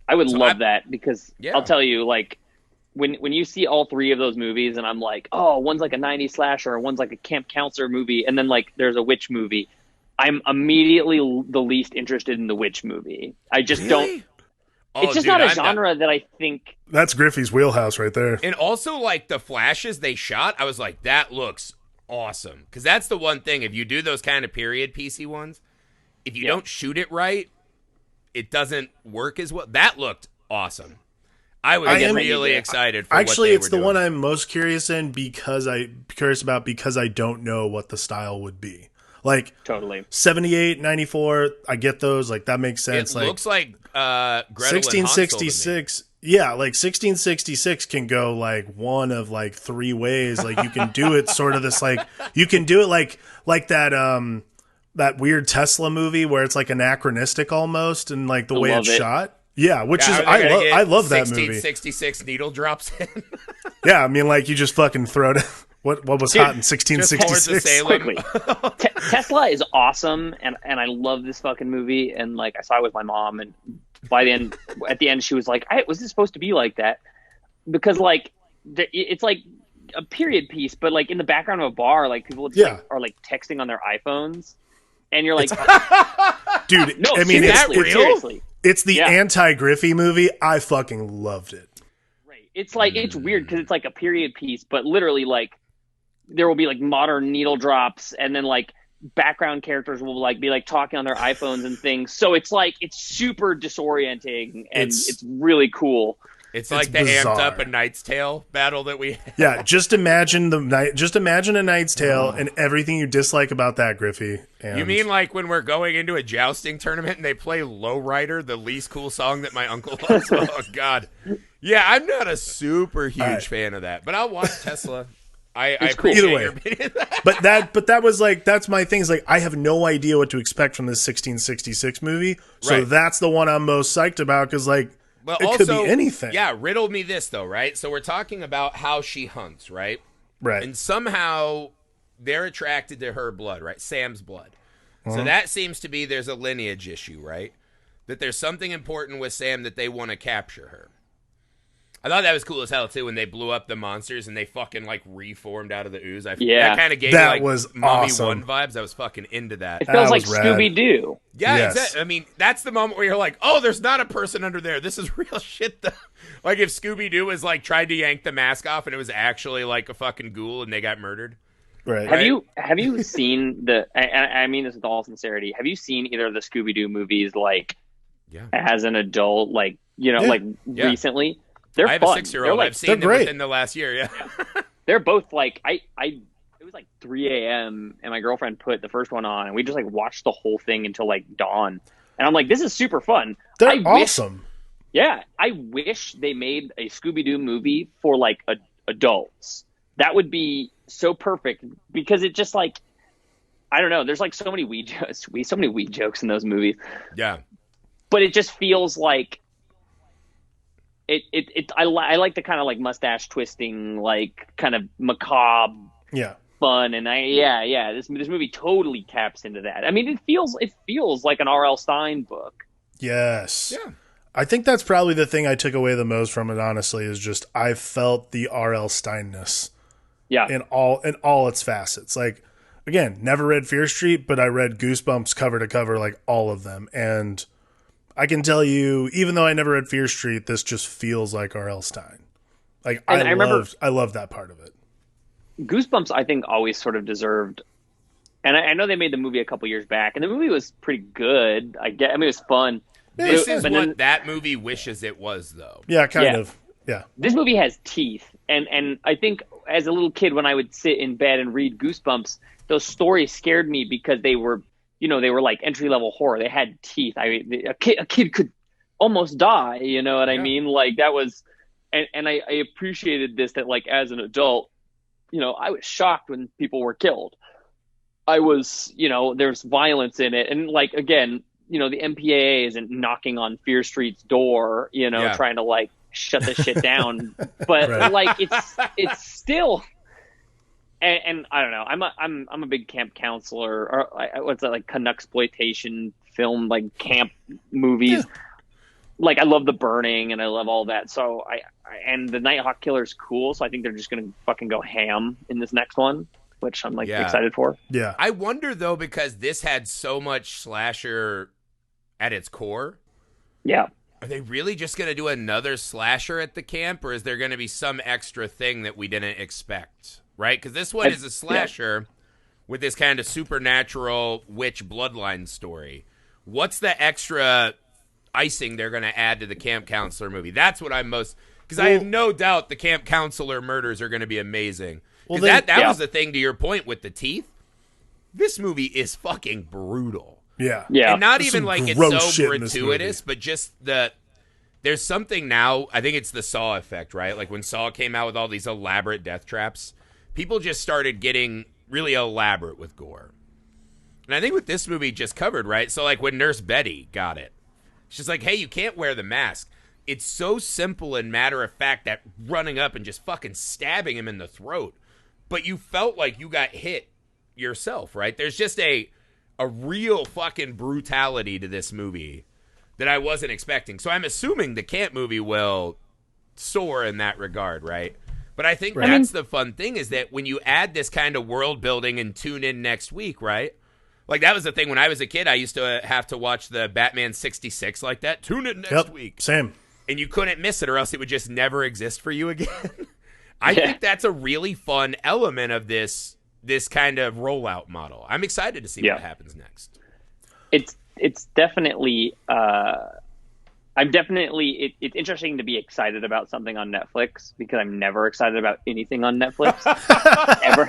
I would love that because I'll tell you, like, when you see all three of those movies and I'm like, oh, one's like a 90s slasher, one's like a camp counselor movie, and then like there's a witch movie, I'm immediately the least interested in the witch movie. I just don't. It's just not a genre that I think. That's Griffey's wheelhouse right there. And also, like, the flashes they shot, I was like, that looks awesome. Because that's the one thing. If you do those kind of period piecey ones, if you don't shoot it right, it doesn't work as well. That looked awesome. I was really excited for actually, what they it's were the doing. one I'm most curious because I don't know what the style would be. Like, totally 78, 94, I get those. Like, that makes sense. It looks like Gretel 1666. Yeah, like 1666 can go like one of like three ways. Like, you can do it sort of this, like, you can do it like that weird Tesla movie where it's like anachronistic almost, and like the way it's shot. Yeah, I love that movie. 1666 needle drops in. Yeah, I mean, like, you just fucking throw it. What was hot in 1666? Quickly. Tesla is awesome, and I love this fucking movie. And like I saw it with my mom, and at the end, she was like, "Was this supposed to be like that?" Because like it's like a period piece, but like in the background of a bar, like people are like texting on their iPhones, and you're like, "Dude, no, I mean, seriously, it's the anti-Griffey movie. I fucking loved it." Right? It's like it's weird because it's like a period piece, but literally like. There will be like modern needle drops, and then like background characters will like be like talking on their iPhones and things. So it's like it's super disorienting, and it's really cool. It's like the amped up A Knight's Tale battle that we had. Yeah, just imagine A Knight's Tale and everything you dislike about that, Griffey. And you mean like when we're going into a jousting tournament and they play Lowrider, the least cool song that my uncle loves? Oh God, yeah, I'm not a super huge fan of that, but I'll watch Tesla. I appreciate your opinion. but that was like, that's my thing, is like I have no idea what to expect from this 1666 movie, so that's the one I'm most psyched about, because like could be anything. Yeah, riddle me this though, right? So we're talking about how she hunts, right? Right. And somehow they're attracted to her blood, right? Sam's blood. So that seems to be there's a lineage issue, right? that there's something important with Sam that they want to capture her. I thought that was cool as hell too when they blew up the monsters and they fucking like reformed out of the ooze. That kind of gave me like was Mummy awesome. 1 vibes. I was fucking into that. It feels That like was rad. Scooby-Doo. Yeah, Yes. exactly. I mean, that's the moment where you're like, oh, there's not a person under there. This is real shit though. Like if Scooby-Doo was like tried to yank the mask off and it was actually like a fucking ghoul and they got murdered. Right. Have you seen I mean this with all sincerity, have you seen either of the Scooby-Doo movies like as an adult, like, you know, like recently? They're I have fun. a 6-year-old. Like, I've seen them great. within the last year, yeah. they're both like it was like 3 a.m. and my girlfriend put the first one on and we just like watched the whole thing until like dawn. And I'm like, this is super fun. They're awesome. I wish they made a Scooby-Doo movie for like adults. That would be so perfect because it just like, I don't know. There's like so many weed jokes in those movies. Yeah. But it just feels like I like the kind of like mustache twisting, like kind of macabre fun. And this movie totally taps into that. I mean, it feels like an R.L. Stine book. Yes. Yeah. I think that's probably the thing I took away the most from it, honestly, is just I felt the R.L. Steinness. Yeah. In all its facets. Like, again, never read Fear Street, but I read Goosebumps cover to cover, like all of them. And I can tell you, even though I never read Fear Street, this just feels like R.L. Stine. Like, I love that part of it. Goosebumps, I think, always sort of deserved, and I know they made the movie a couple years back, and the movie was pretty good. I mean, it was fun. This is what that movie wishes it was, though. Yeah, kind of. Yeah. This movie has teeth, and I think as a little kid, when I would sit in bed and read Goosebumps, those stories scared me because they were, you know, they were like entry-level horror. They had teeth. A kid could almost die, you know what I mean? Like, that was, and I appreciated this, that like as an adult, you know, I was shocked when people were killed. I was, you know, there's violence in it. And like, again, you know, the MPAA isn't knocking on Fear Street's door, you know, trying to like shut this shit down. But like, it's still, and I don't know, I'm a big camp counselor, or what's that, like Canucksploitation film, like camp movies. Yeah. Like, I love The Burning and I love all that. So and the Nighthawk Killer's cool. So I think they're just going to fucking go ham in this next one, which I'm like excited for. Yeah. I wonder though, because this had so much slasher at its core. Yeah. Are they really just going to do another slasher at the camp, or is there going to be some extra thing that we didn't expect? Right? Because this one is a slasher with this kind of supernatural witch bloodline story. What's the extra icing they're going to add to the camp counselor movie? That's what I'm most, because I have no doubt the camp counselor murders are going to be amazing. Well, that was the thing, to your point with the teeth. This movie is fucking brutal. Yeah. And not even like it's so gratuitous, but just there's something now, I think it's the Saw effect, right? Like when Saw came out with all these elaborate death traps, people just started getting really elaborate with gore. And I think what this movie just covered, right? So like when Nurse Betty got it, she's like, hey, you can't wear the mask. It's so simple and matter of fact that running up and just fucking stabbing him in the throat. But you felt like you got hit yourself, right? There's just a real fucking brutality to this movie that I wasn't expecting. So I'm assuming the camp movie will soar in that regard, right? But I think that's the fun thing, is that when you add this kind of world building and tune in next week, right? Like, that was the thing when I was a kid. I used to have to watch the Batman 66 like that. Tune in next week. Same. And you couldn't miss it, or else it would just never exist for you again. I think that's a really fun element of this kind of rollout model. I'm excited to see what happens next. It's definitely it's interesting to be excited about something on Netflix, because I'm never excited about anything on Netflix. Ever.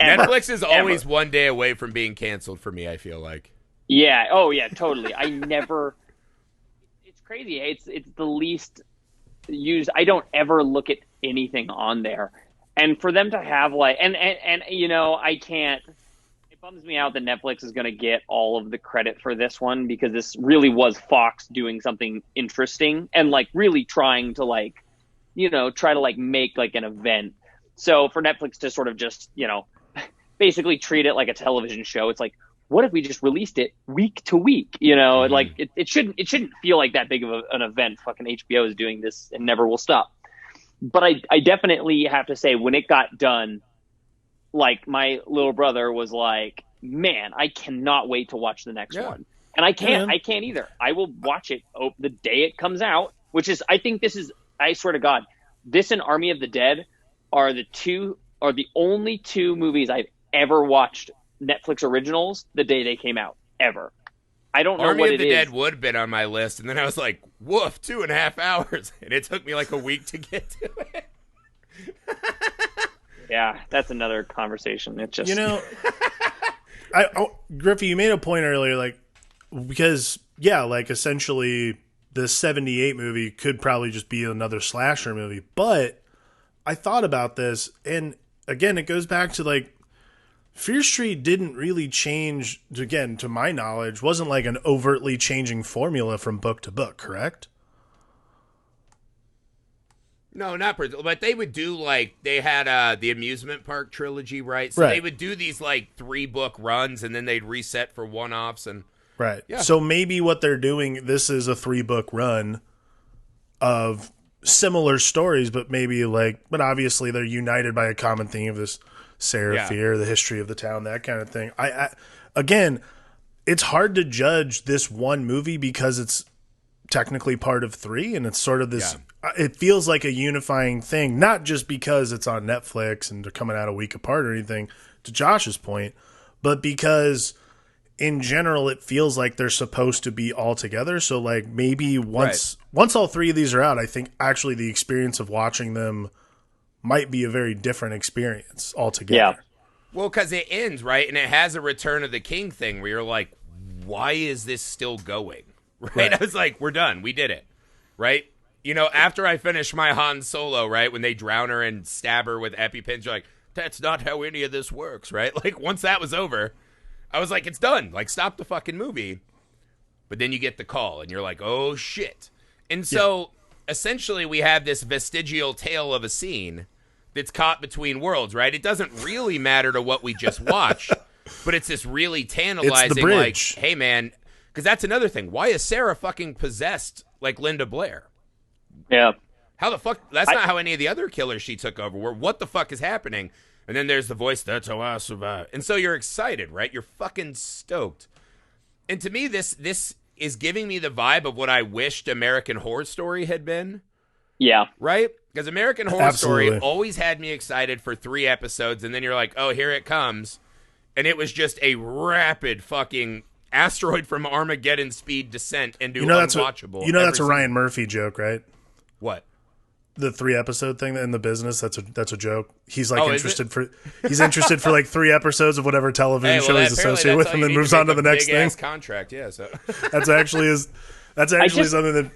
Netflix is always one day away from being canceled for me, I feel like. Yeah. Oh yeah, totally. I never, it's crazy. It's the least used. I don't ever look at anything on there. And for them to have like, and you know, I can't, it bums me out that Netflix is going to get all of the credit for this one, because this really was Fox doing something interesting and like really trying to like, you know, try to like make like an event. So for Netflix to sort of just, you know, basically treat it like a television show, it's like, what if we just released it week to week? You know, like it shouldn't feel like that big of an event. Fucking HBO is doing this and never will stop. But I definitely have to say, when it got done, like, my little brother was like, man, I cannot wait to watch the next one. And I can't either. I will watch it the day it comes out, which is, I swear to God, this and Army of the Dead are the only two movies I've ever watched, Netflix originals, the day they came out, ever. I don't know Army what of it the is. Dead would have been on my list, and then I was like, woof, 2.5 hours. And it took me like a week to get to it. Yeah, that's another conversation. It's just, You know, Griffey, you made a point earlier, like, because, like, essentially the 78 movie could probably just be another slasher movie. But I thought about this, and again, it goes back to, like, Fear Street didn't really change, again, to my knowledge, wasn't like an overtly changing formula from book to book, correct? No, but they would do, like, they had the amusement park trilogy, right? So they would do these, like, 3-book runs, and then they'd reset for one-offs. And right. Yeah. So maybe what they're doing, this is a 3-book run of similar stories, but maybe, like, but obviously they're united by a common theme of this Sarah Fear, the history of the town, that kind of thing. I again, it's hard to judge this one movie because it's technically part of 3, and it's sort of this. It feels like a unifying thing, not just because it's on Netflix and they're coming out a week apart or anything. To Josh's point, but because in general it feels like they're supposed to be all together. So like maybe once all 3 of these are out, I think actually the experience of watching them might be a very different experience altogether. Yeah. Well, because it ends, right? And it has a Return of the King thing where you're like, why is this still going? Right? I was like, we're done. We did it. Right? You know, after I finished my Han Solo, right, when they drown her and stab her with EpiPens, you're like, that's not how any of this works, right? Like, once that was over, I was like, it's done. Like, stop the fucking movie. But then you get the call, and you're like, oh, shit. And so... essentially, we have this vestigial tale of a scene that's caught between worlds, right? It doesn't really matter to what we just watched, but it's this really tantalizing, like, hey, man, because that's another thing. Why is Sarah fucking possessed like Linda Blair? Yeah. How the fuck? That's not how any of the other killers she took over were. What the fuck is happening? And then there's the voice, that's how I survive. And so you're excited, right? You're fucking stoked. And to me, this is giving me the vibe of what I wished American Horror Story had been. Yeah. Right? Because American Horror Story always had me excited for 3 episodes, and then you're like, oh, here it comes. And it was just a rapid fucking asteroid from Armageddon speed descent into unwatchable. That's a Ryan Murphy joke, right? What? The 3-episode thing in The Business, that's a joke. He's like interested for like 3 episodes of whatever television show he's associated with, and then moves on to the next thing. Contract, yeah. So that's actually something that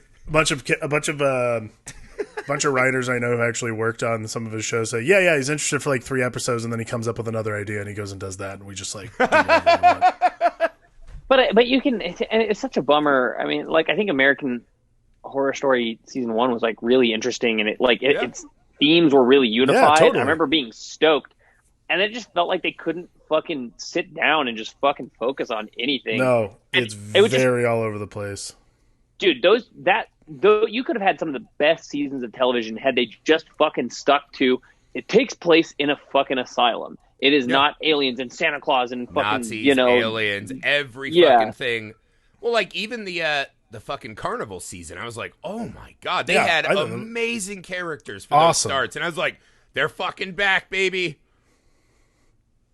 a bunch of writers I know who actually worked on some of his shows say, yeah, he's interested for like 3 episodes, and then he comes up with another idea and he goes and does that, and we just like. Do whatever we want. But you can. It's such a bummer. I mean, like, I think American Horror Story season 1 was like really interesting, and its themes were really unified. Yeah, totally. I remember being stoked, and it just felt like they couldn't fucking sit down and just fucking focus on anything. No, it's very all over the place, dude. You could have had some of the best seasons of television had they just fucking stuck to. It takes place in a fucking asylum. It is not aliens and Santa Claus and fucking Nazis, aliens, every fucking thing. Well, like even the fucking carnival season, I was like, oh my god, they had amazing characters for those starts, and I was like, they're fucking back, baby.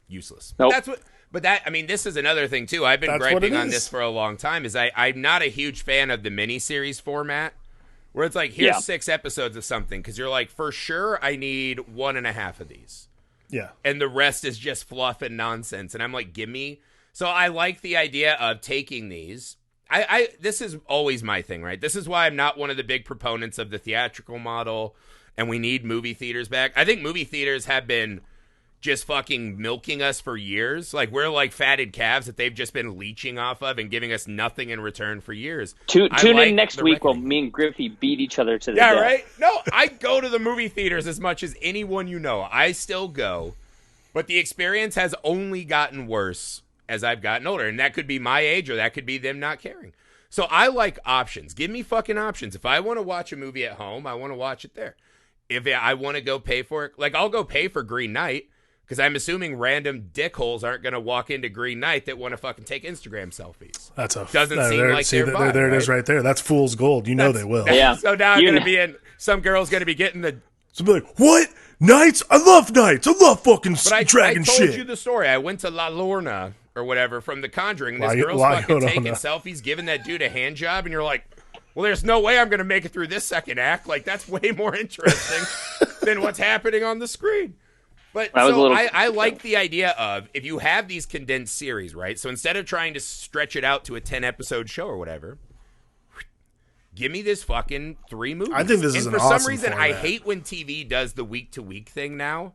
Useless. Nope. I mean, this is another thing too. I've been griping on this for a long time. Is I'm not a huge fan of the miniseries format, where it's like here's 6 episodes of something, because you're like, for sure I need 1.5 of these. Yeah, and the rest is just fluff and nonsense, and I'm like, give me. So I like the idea of taking these. This is always my thing, right? This is why I'm not one of the big proponents of the theatrical model, and we need movie theaters back. I think movie theaters have been just fucking milking us for years. Like, we're like fatted calves that they've just been leeching off of and giving us nothing in return for years. Tune in next week while me and Griffey beat each other to the death. Yeah, right? No, I go to the movie theaters as much as anyone you know. I still go. But the experience has only gotten worse as I've gotten older. And that could be my age or that could be them not caring. So I like options. Give me fucking options. If I want to watch a movie at home, I want to watch it there. If I want to go pay for it, like I'll go pay for Green Knight because I'm assuming random dickholes aren't going to walk into Green Knight that want to fucking take Instagram selfies. Doesn't seem like their vibe, there it right? is right there. That's fool's gold. You know they will. Yeah. So now I'm going to be in. Some girl's going to be getting the. So be like, what? Knights? I love knights. I love fucking dragon shit. I told shit. you the story. I went to La Lorna or whatever from The Conjuring. And this La girl's fucking Llorona. taking selfies, giving that dude a hand job, and you're like, well, there's no way I'm going to make it through this second act. Like, that's way more interesting than what's happening on the screen. But so I like the idea of, if you have these condensed series, right? So instead of trying to stretch it out to a 10-episode show or whatever, give me this fucking 3 movies. I think this is an awesome format. For some reason, format. I hate when TV does the week-to-week thing now.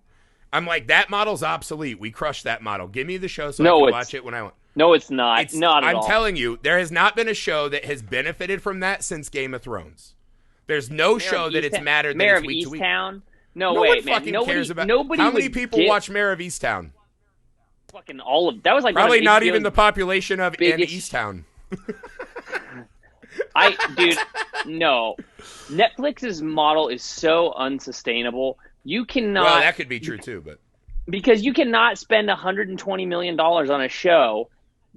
I'm like, that model's obsolete. We crushed that model. Give me the show so I can watch it when I want. No, it's not. Not at all. I'm telling you, there has not been a show that has benefited from that since Game of Thrones. There's no show that it's mattered that it's week to week. No one fucking cares about. How many people watch Mayor of Easttown? Fucking all of that was like probably not even the population of Easttown. Dude, no. Netflix's model is so unsustainable. You cannot. Well, that could be true too, but because you cannot spend $120 million on a show,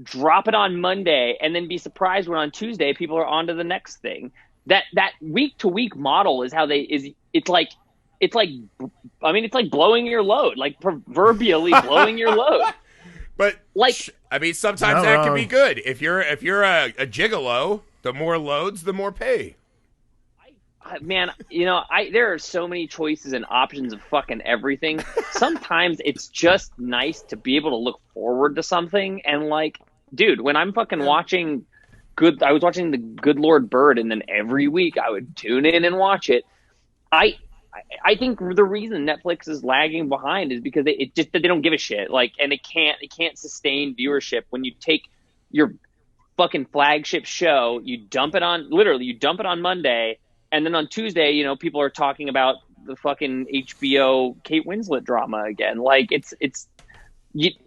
drop it on Monday, and then be surprised when on Tuesday people are on to the next thing. That week to week model is how it's like blowing your load, like proverbially blowing your load. But like, I mean, sometimes that can be good. If you're a gigolo, the more loads, the more pay. Man, there are so many choices and options of fucking everything. Sometimes it's just nice to be able to look forward to something. And like, dude, when I'm fucking watching I was watching the Good Lord Bird, and then every week I would tune in and watch it. I think the reason Netflix is lagging behind is because they don't give a shit. Like, and it can't sustain viewership when you take your fucking flagship show, you dump it on Monday. And then on Tuesday, people are talking about the fucking HBO Kate Winslet drama again. Like it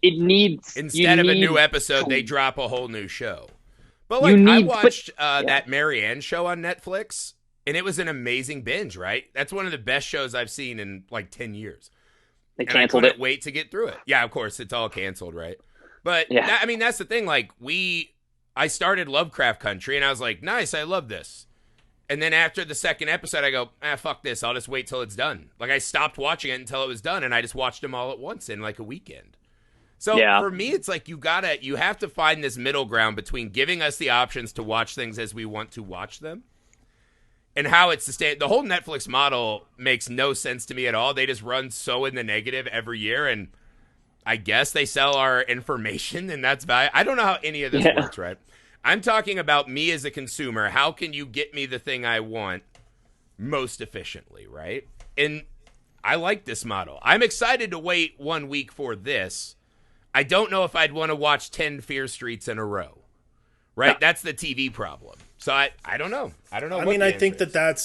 needs instead of a new episode, they drop a whole new show. But like I watched that Marianne show on Netflix, and it was an amazing binge. Right, that's one of the best shows I've seen in like 10 years. They canceled it. I couldn't wait to get through it. Yeah, of course, it's all canceled, right? But that's the thing. Like I started Lovecraft Country, and I was like, nice, I love this. And then after the second episode, I go, fuck this. I'll just wait till it's done. Like, I stopped watching it until it was done, and I just watched them all at once in, like, a weekend. So, for me, it's like you have to find this middle ground between giving us the options to watch things as we want to watch them and how it's sustained. The whole Netflix model makes no sense to me at all. They just run so in the negative every year, and I guess they sell our information, and that's value. I don't know how any of this works, right? I'm talking about me as a consumer. How can you get me the thing I want most efficiently, right? And I like this model. I'm excited to wait 1 week for this. I don't know if I'd want to watch 10 Fear Streets in a row, right? No. That's the TV problem. So I don't know. I don't know. I mean, I think that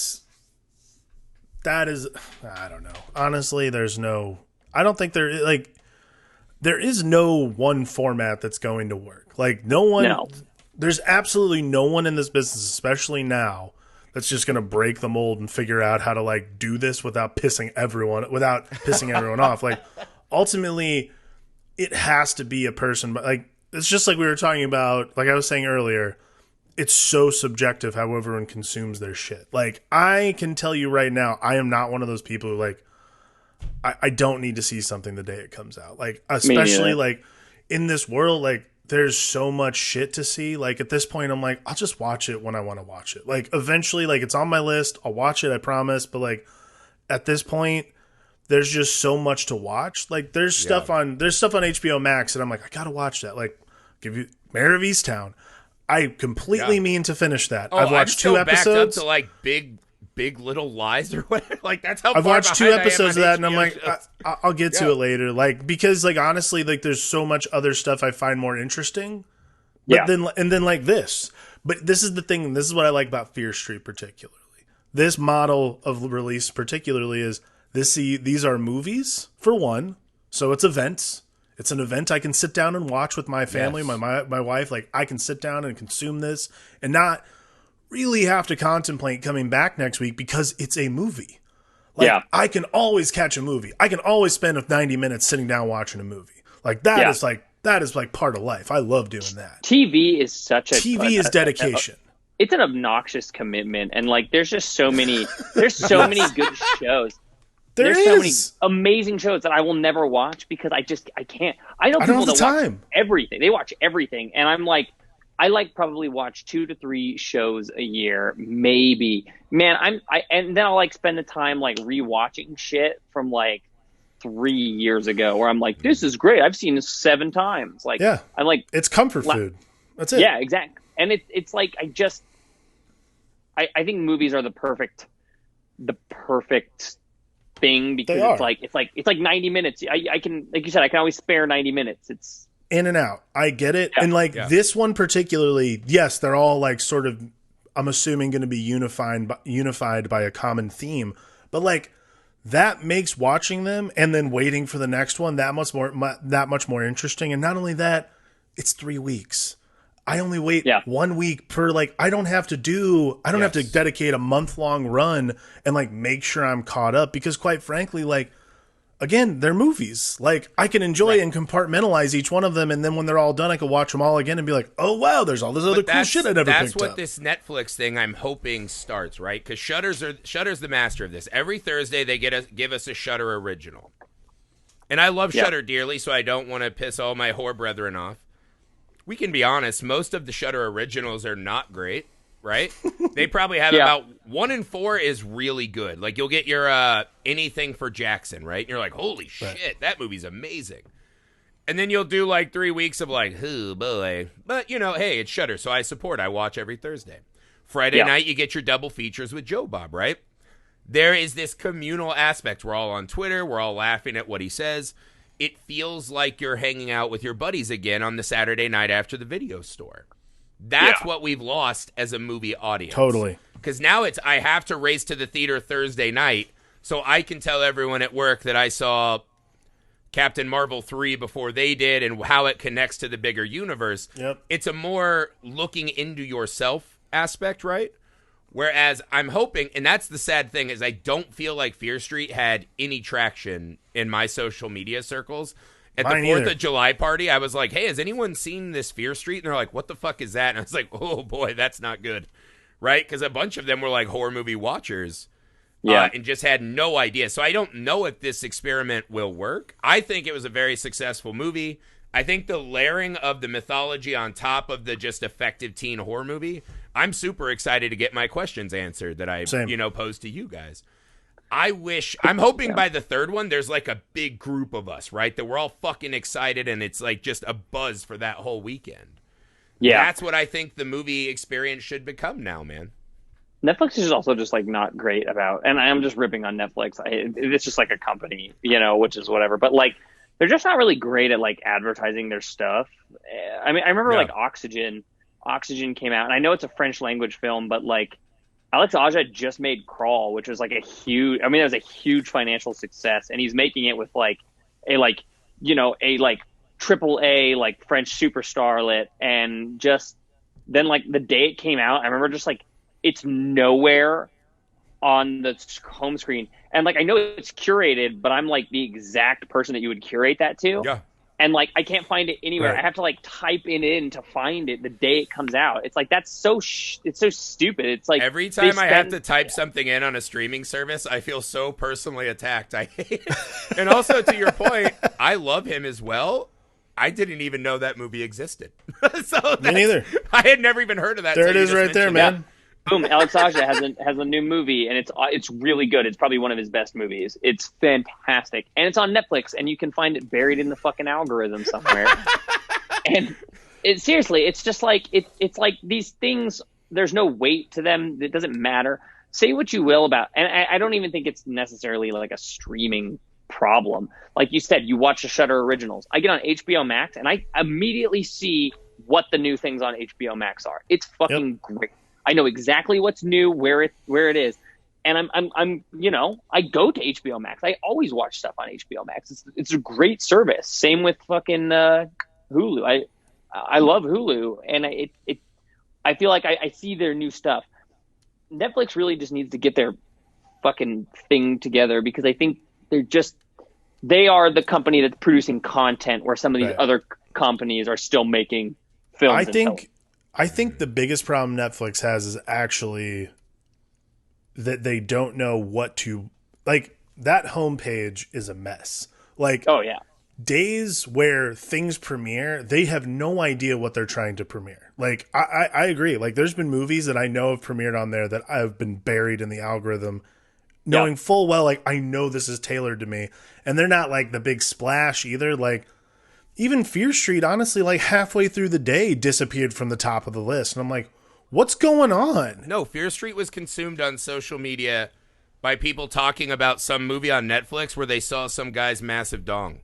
is, I don't know. Honestly, I don't think there is no one format that's going to work. Like there's absolutely no one in this business, especially now, that's just going to break the mold and figure out how to like do this without pissing everyone off. Like ultimately it has to be a person, but like, it's just like we were talking about, like I was saying earlier, it's so subjective how everyone consumes their shit. Like I can tell you right now, I am not one of those people who like, I don't need to see something the day it comes out. Like, especially like in this world, like there's so much shit to see. Like at this point, I'm like, I'll just watch it when I want to watch it. Like eventually, like it's on my list. I'll watch it. I promise. But like at this point, there's just so much to watch. Like there's stuff on HBO Max and I'm like, I got to watch that. Like give you Mayor of Easttown. I completely mean to finish that. I've watched 2 episodes. Backed up to like Big Little Lies or whatever. Like that's how I've watched 2 episodes of that, and I'm like, I'll get to it later. Like because like honestly, like there's so much other stuff I find more interesting. But then like this. But this is the thing. This is what I like about Fear Street particularly. This model of release particularly is these are movies for one, so it's events. It's an event I can sit down and watch with my family, Yes. my wife. Like, I can sit down and consume this and not really have to contemplate coming back next week because it's a movie. Like, Yeah. I can always catch a movie. I can always spend 90 minutes sitting down watching a movie. Like, that is like part of life. I love doing that. TV is such a TV is dedication. It's an obnoxious commitment, and like there's just so many there's so many good shows. There's so many amazing shows that I will never watch because I can't. I know people that watch everything. They watch everything, and I'm like, I probably watch 2 to 3 shows a year, maybe. Man, and then I'll like spend the time like rewatching shit from like 3 years ago, where I'm like, this is great. I've seen this 7 times. Like, yeah, I'm like, it's comfort food. That's it. Yeah, exactly. And it's like I think movies are the perfect thing because it's like 90 minutes. I can, like you said, I can always spare 90 minutes. It's in and out. I get it. And like this one particularly, yes, they're all like sort of, I'm assuming, going to be unified by a common theme, but like that makes watching them and then waiting for the next one that much more interesting. And not only that, it's 3 weeks. I only wait 1 week per, like, I don't have to dedicate a month-long run and like make sure I'm caught up because, quite frankly, like, again, they're movies. Like, I can enjoy and compartmentalize each one of them, and then when they're all done, I can watch them all again and be like, oh wow, there's all this other cool shit I never picked up. That's what this Netflix thing I'm hoping starts, right? Because Shudder's the master of this. Every Thursday they give us a Shudder original, and I love Shudder dearly, so I don't want to piss all my whore brethren off. We can be honest, most of the Shudder originals are not great, right? They probably have about 1 in 4 is really good. Like, you'll get your Anything for Jackson, right? And you're like, holy shit, that movie's amazing. And then you'll do like 3 weeks of like, oh boy. But, you know, hey, it's Shudder, so I watch every Thursday. Friday night, you get your double features with Joe Bob, right? There is this communal aspect. We're all on Twitter. We're all laughing at what he says. It feels like you're hanging out with your buddies again on the Saturday night after the video store. That's what we've lost as a movie audience. Totally. Because now I have to race to the theater Thursday night so I can tell everyone at work that I saw Captain Marvel 3 before they did and how it connects to the bigger universe. Yep. It's a more looking into yourself aspect, right? Whereas I'm hoping, and that's the sad thing, is I don't feel like Fear Street had any traction in my social media circles. At the 4th of July party, I was like, hey, has anyone seen this Fear Street? And they're like, what the fuck is that? And I was like, oh boy, that's not good. Right? Because a bunch of them were like horror movie watchers. And just had no idea. So I don't know if this experiment will work. I think it was a very successful movie. I think the layering of the mythology on top of the just effective teen horror movie, I'm super excited to get my questions answered that I, posed to you guys. I'm hoping by the third one, there's like a big group of us, right? That we're all fucking excited and it's like just a buzz for that whole weekend. Yeah. That's what I think the movie experience should become now, man. Netflix is also just like not great about, and I'm just ripping on Netflix. It's just like a company, which is whatever. But like, they're just not really great at like advertising their stuff. I mean, I remember like Oxygen came out, and I know it's a French language film, but like Alex Aja just made Crawl, which was like it was a huge financial success, and he's making it with like a triple A like French superstarlet, and just then like the day it came out, I remember just like it's nowhere on the home screen. And like, I know it's curated, but I'm like the exact person that you would curate that to. Yeah. And like, I can't find it anywhere. Right. I have to like type it in to find it the day it comes out. It's like, that's it's so stupid. It's like every time I have to type something in on a streaming service, I feel so personally attacked. I hate it. And also to your point, I love him as well. I didn't even know that movie existed. Me neither. I had never even heard of that. There it is right there, man. Yeah. Boom! Alex Aja has a new movie, and it's really good. It's probably one of his best movies. It's fantastic, and it's on Netflix, and you can find it buried in the fucking algorithm somewhere. And seriously, it's just like it's like these things. There's no weight to them. It doesn't matter. Say what you will about, and I don't even think it's necessarily like a streaming problem. Like you said, you watch the Shudder originals. I get on HBO Max, and I immediately see what the new things on HBO Max are. It's fucking great. I know exactly what's new, where it is. and I'm I go to HBO Max. I always watch stuff on HBO Max. It's a great service. Same with fucking Hulu. I love Hulu, and I feel like I see their new stuff. Netflix really just needs to get their fucking thing together, because I think they are the company that's producing content where some of these other companies are still making films. I think the biggest problem Netflix has is actually that they don't know what to, like, that homepage is a mess. Like, oh yeah, days where things premiere, they have no idea what they're trying to premiere. Like, I agree. Like, there's been movies that I know have premiered on there that I've been buried in the algorithm, knowing full well, like, I know this is tailored to me. And they're not, like, the big splash either. Like, even Fear Street, honestly, like, halfway through the day disappeared from the top of the list. And I'm like, what's going on? No, Fear Street was consumed on social media by people talking about some movie on Netflix where they saw some guy's massive dong.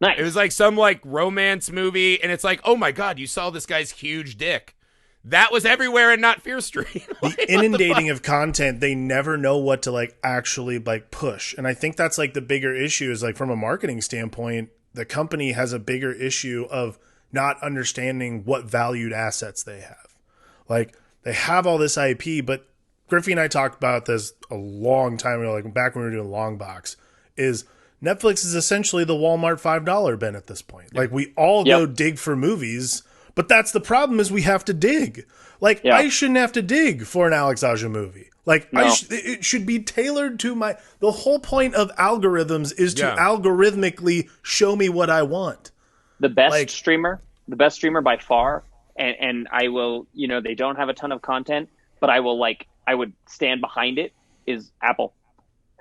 Nice. It was like some like romance movie, and it's like, oh my God, you saw this guy's huge dick. That was everywhere and not Fear Street. Like, the inundating of content, they never know what to like actually like push. And I think that's like the bigger issue is, like, from a marketing standpoint, the company has a bigger issue of not understanding what valued assets they have. Like, they have all this IP, but Griffey and I talked about this a long time ago, like back when we were doing Long Box, is Netflix is essentially the Walmart $5 bin at this point. Like, we all go dig for movies, but that's the problem, is we have to dig. Like, I shouldn't have to dig for an Alex Aja movie. Like, no. It should be tailored to my... The whole point of algorithms is to algorithmically show me what I want. The best streamer by far, and I will, they don't have a ton of content, but I would stand behind it, is Apple.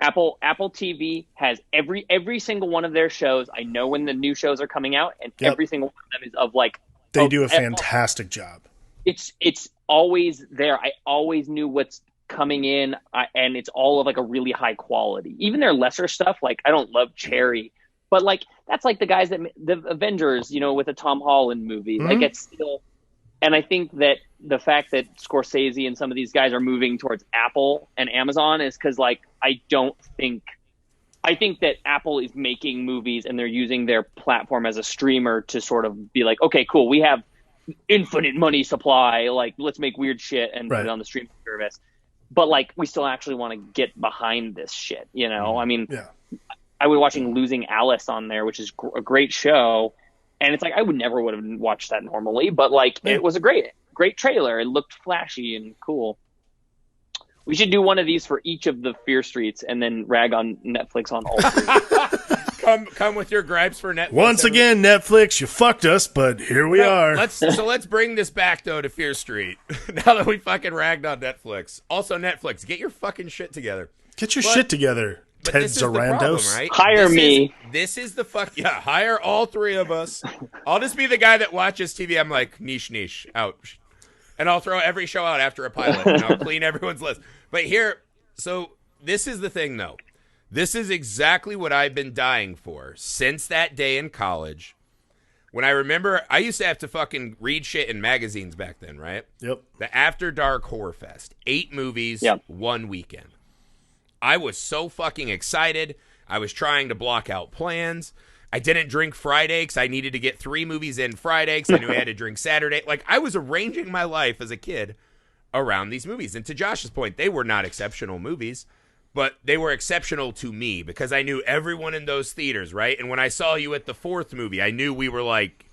Apple TV has every single one of their shows. I know when the new shows are coming out, and every single one of them is of like... They do a fantastic job. It's always there. I always knew what's coming in, and it's all of like a really high quality. Even their lesser stuff, like, I don't love Cherry, but like, that's like the guys that the Avengers, with the Tom Holland movie. Like, it's still... And I think that the fact that Scorsese and some of these guys are moving towards Apple and Amazon is because, like, I think that Apple is making movies and they're using their platform as a streamer to sort of be like, okay, cool, we have infinite money supply, like, let's make weird shit and put it on the streaming service. But, like, we still actually want to get behind this shit, I mean, I was watching Losing Alice on there, which is a great show. And it's like, I would never would have watched that normally, but like, it was a great trailer. It looked flashy and cool. We should do one of these for each of the Fear Streets and then rag on Netflix on all three. come with your gripes for Netflix. Once again, Netflix, you fucked us, but here we are. Let's bring this back though to Fear Street. Now that we fucking ragged on Netflix. Also, Netflix, get your fucking shit together. Get your shit together. Ted Zarandos. Right? Hire me. This is the fuck. Yeah, hire all three of us. I'll just be the guy that watches TV. I'm like, niche, out. And I'll throw every show out after a pilot. And I'll clean everyone's list. But so this is the thing, though. This is exactly what I've been dying for since that day in college. When I remember, I used to have to fucking read shit in magazines back then, right? Yep. The After Dark Horror Fest. 8 movies, 1 weekend. I was so fucking excited. I was trying to block out plans. I didn't drink Friday because I needed to get 3 movies in Friday because I knew I had to drink Saturday. Like, I was arranging my life as a kid around these movies. And to Josh's point, they were not exceptional movies, but they were exceptional to me because I knew everyone in those theaters, right? And when I saw you at the 4th movie, I knew we were like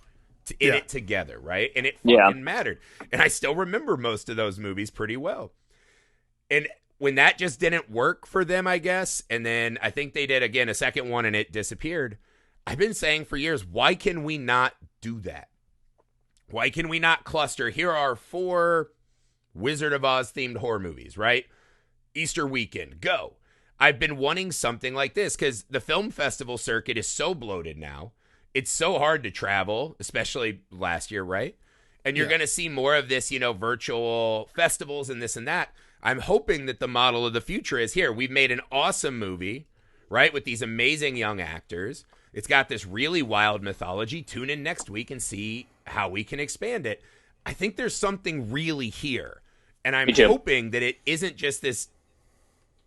in it together, right? And it fucking mattered. And I still remember most of those movies pretty well. And when that just didn't work for them, I guess, and then I think they did, again, a second one and it disappeared, I've been saying for years, why can we not do that? Why can we not cluster? Here are 4 Wizard of Oz themed horror movies, right? Easter weekend, go. I've been wanting something like this because the film festival circuit is so bloated now. It's so hard to travel, especially last year, right? And you're going to see more of this, virtual festivals and this and that. I'm hoping that the model of the future is here. We've made an awesome movie, right, with these amazing young actors. It's got this really wild mythology. Tune in next week and see how we can expand it. I think there's something really here. And I'm hoping that it isn't just this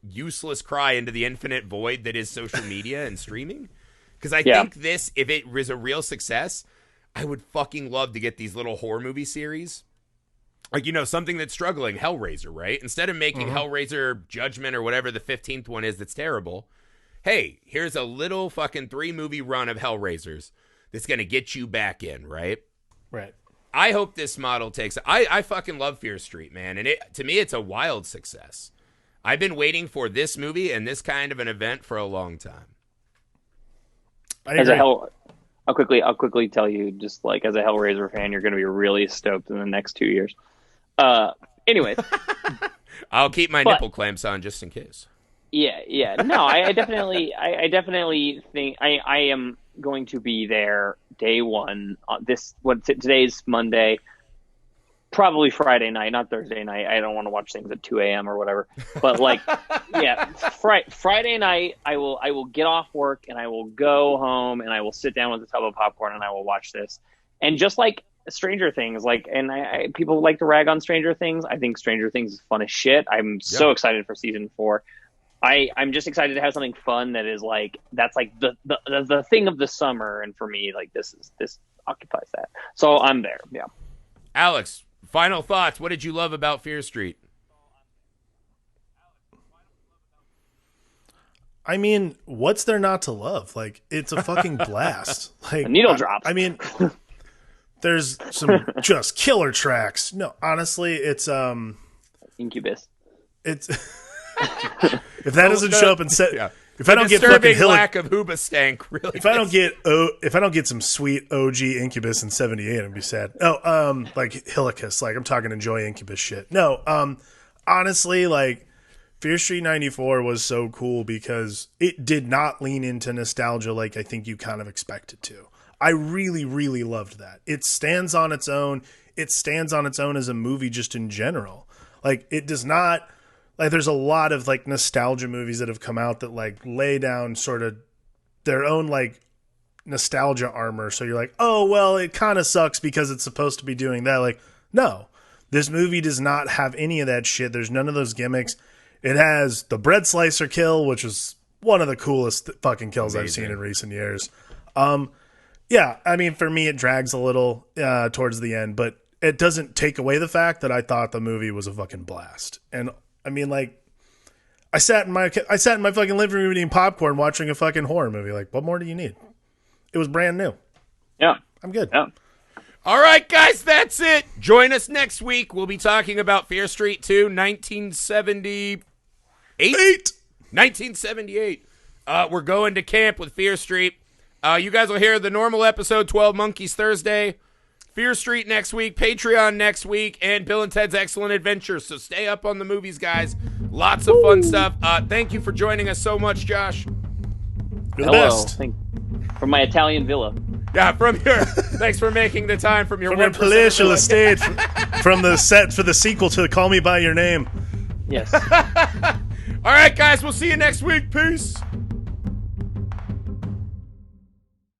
useless cry into the infinite void that is social media and streaming. Because I think this, if it was a real success, I would fucking love to get these little horror movie series. Like, something that's struggling, Hellraiser, right? Instead of making Hellraiser Judgment or whatever the 15th one is that's terrible, hey, here's a little fucking 3-movie run of Hellraisers that's going to get you back in, right? Right. I hope this model takes... I fucking love Fear Street, man. And to me, it's a wild success. I've been waiting for this movie and this kind of an event for a long time. I'll quickly tell you, just like as a Hellraiser fan, you're going to be really stoked in the next 2 years. Anyways, I'll keep my nipple clamps on just in case. Yeah. No, I definitely think I am going to be there day one. Today's Monday, probably Friday night, not Thursday night. I don't want to watch things at 2 a.m. or whatever. But Friday night, I will get off work and I will go home and I will sit down with a tub of popcorn and I will watch this. And just like Stranger Things, people like to rag on Stranger Things. I think Stranger Things is fun as shit. I'm so excited for season 4. I'm just excited to have something fun that is that's the thing of the summer, and for me, this occupies that. So I'm there. Yeah. Alex, final thoughts. What did you love about Fear Street? I mean, what's there not to love? It's a fucking blast. Needle drops. I mean, there's some just killer tracks. No, honestly, it's Incubus. It's if that doesn't show up and set. Yeah. If I don't get fucking lack of Hoobastank, really. If I don't get some sweet OG Incubus in '78, I'd be sad. Oh, like Helicus, I'm talking Enjoy Incubus shit. No, honestly, Fear Street '94 was so cool because it did not lean into nostalgia like I think you kind of expect it to. I really, really loved that. It stands on its own. It stands on its own as a movie just in general. It does not. There's a lot of nostalgia movies that have come out that lay down sort of their own nostalgia armor. So you're oh, well, it kind of sucks because it's supposed to be doing that. No, this movie does not have any of that shit. There's none of those gimmicks. It has the bread slicer kill, which is one of the coolest fucking kills I've seen in recent years. Yeah, I mean, for me, it drags a little towards the end, but it doesn't take away the fact that I thought the movie was a fucking blast. And I mean, I sat in my fucking living room eating popcorn, watching a fucking horror movie. What more do you need? It was brand new. Yeah, I'm good. Yeah. All right, guys, that's it. Join us next week. We'll be talking about Fear Street 2, 1978. 1978. We're going to camp with Fear Street. You guys will hear the normal episode, 12 Monkeys Thursday. Fear Street next week, Patreon next week, and Bill and Ted's Excellent Adventure. So stay up on the movies, guys. Lots of fun stuff. Thank you for joining us so much, Josh. You're the best. From my Italian villa. Yeah, thanks for making the time from your palatial estate, from the set for the sequel to Call Me By Your Name. Yes. All right, guys, we'll see you next week. Peace.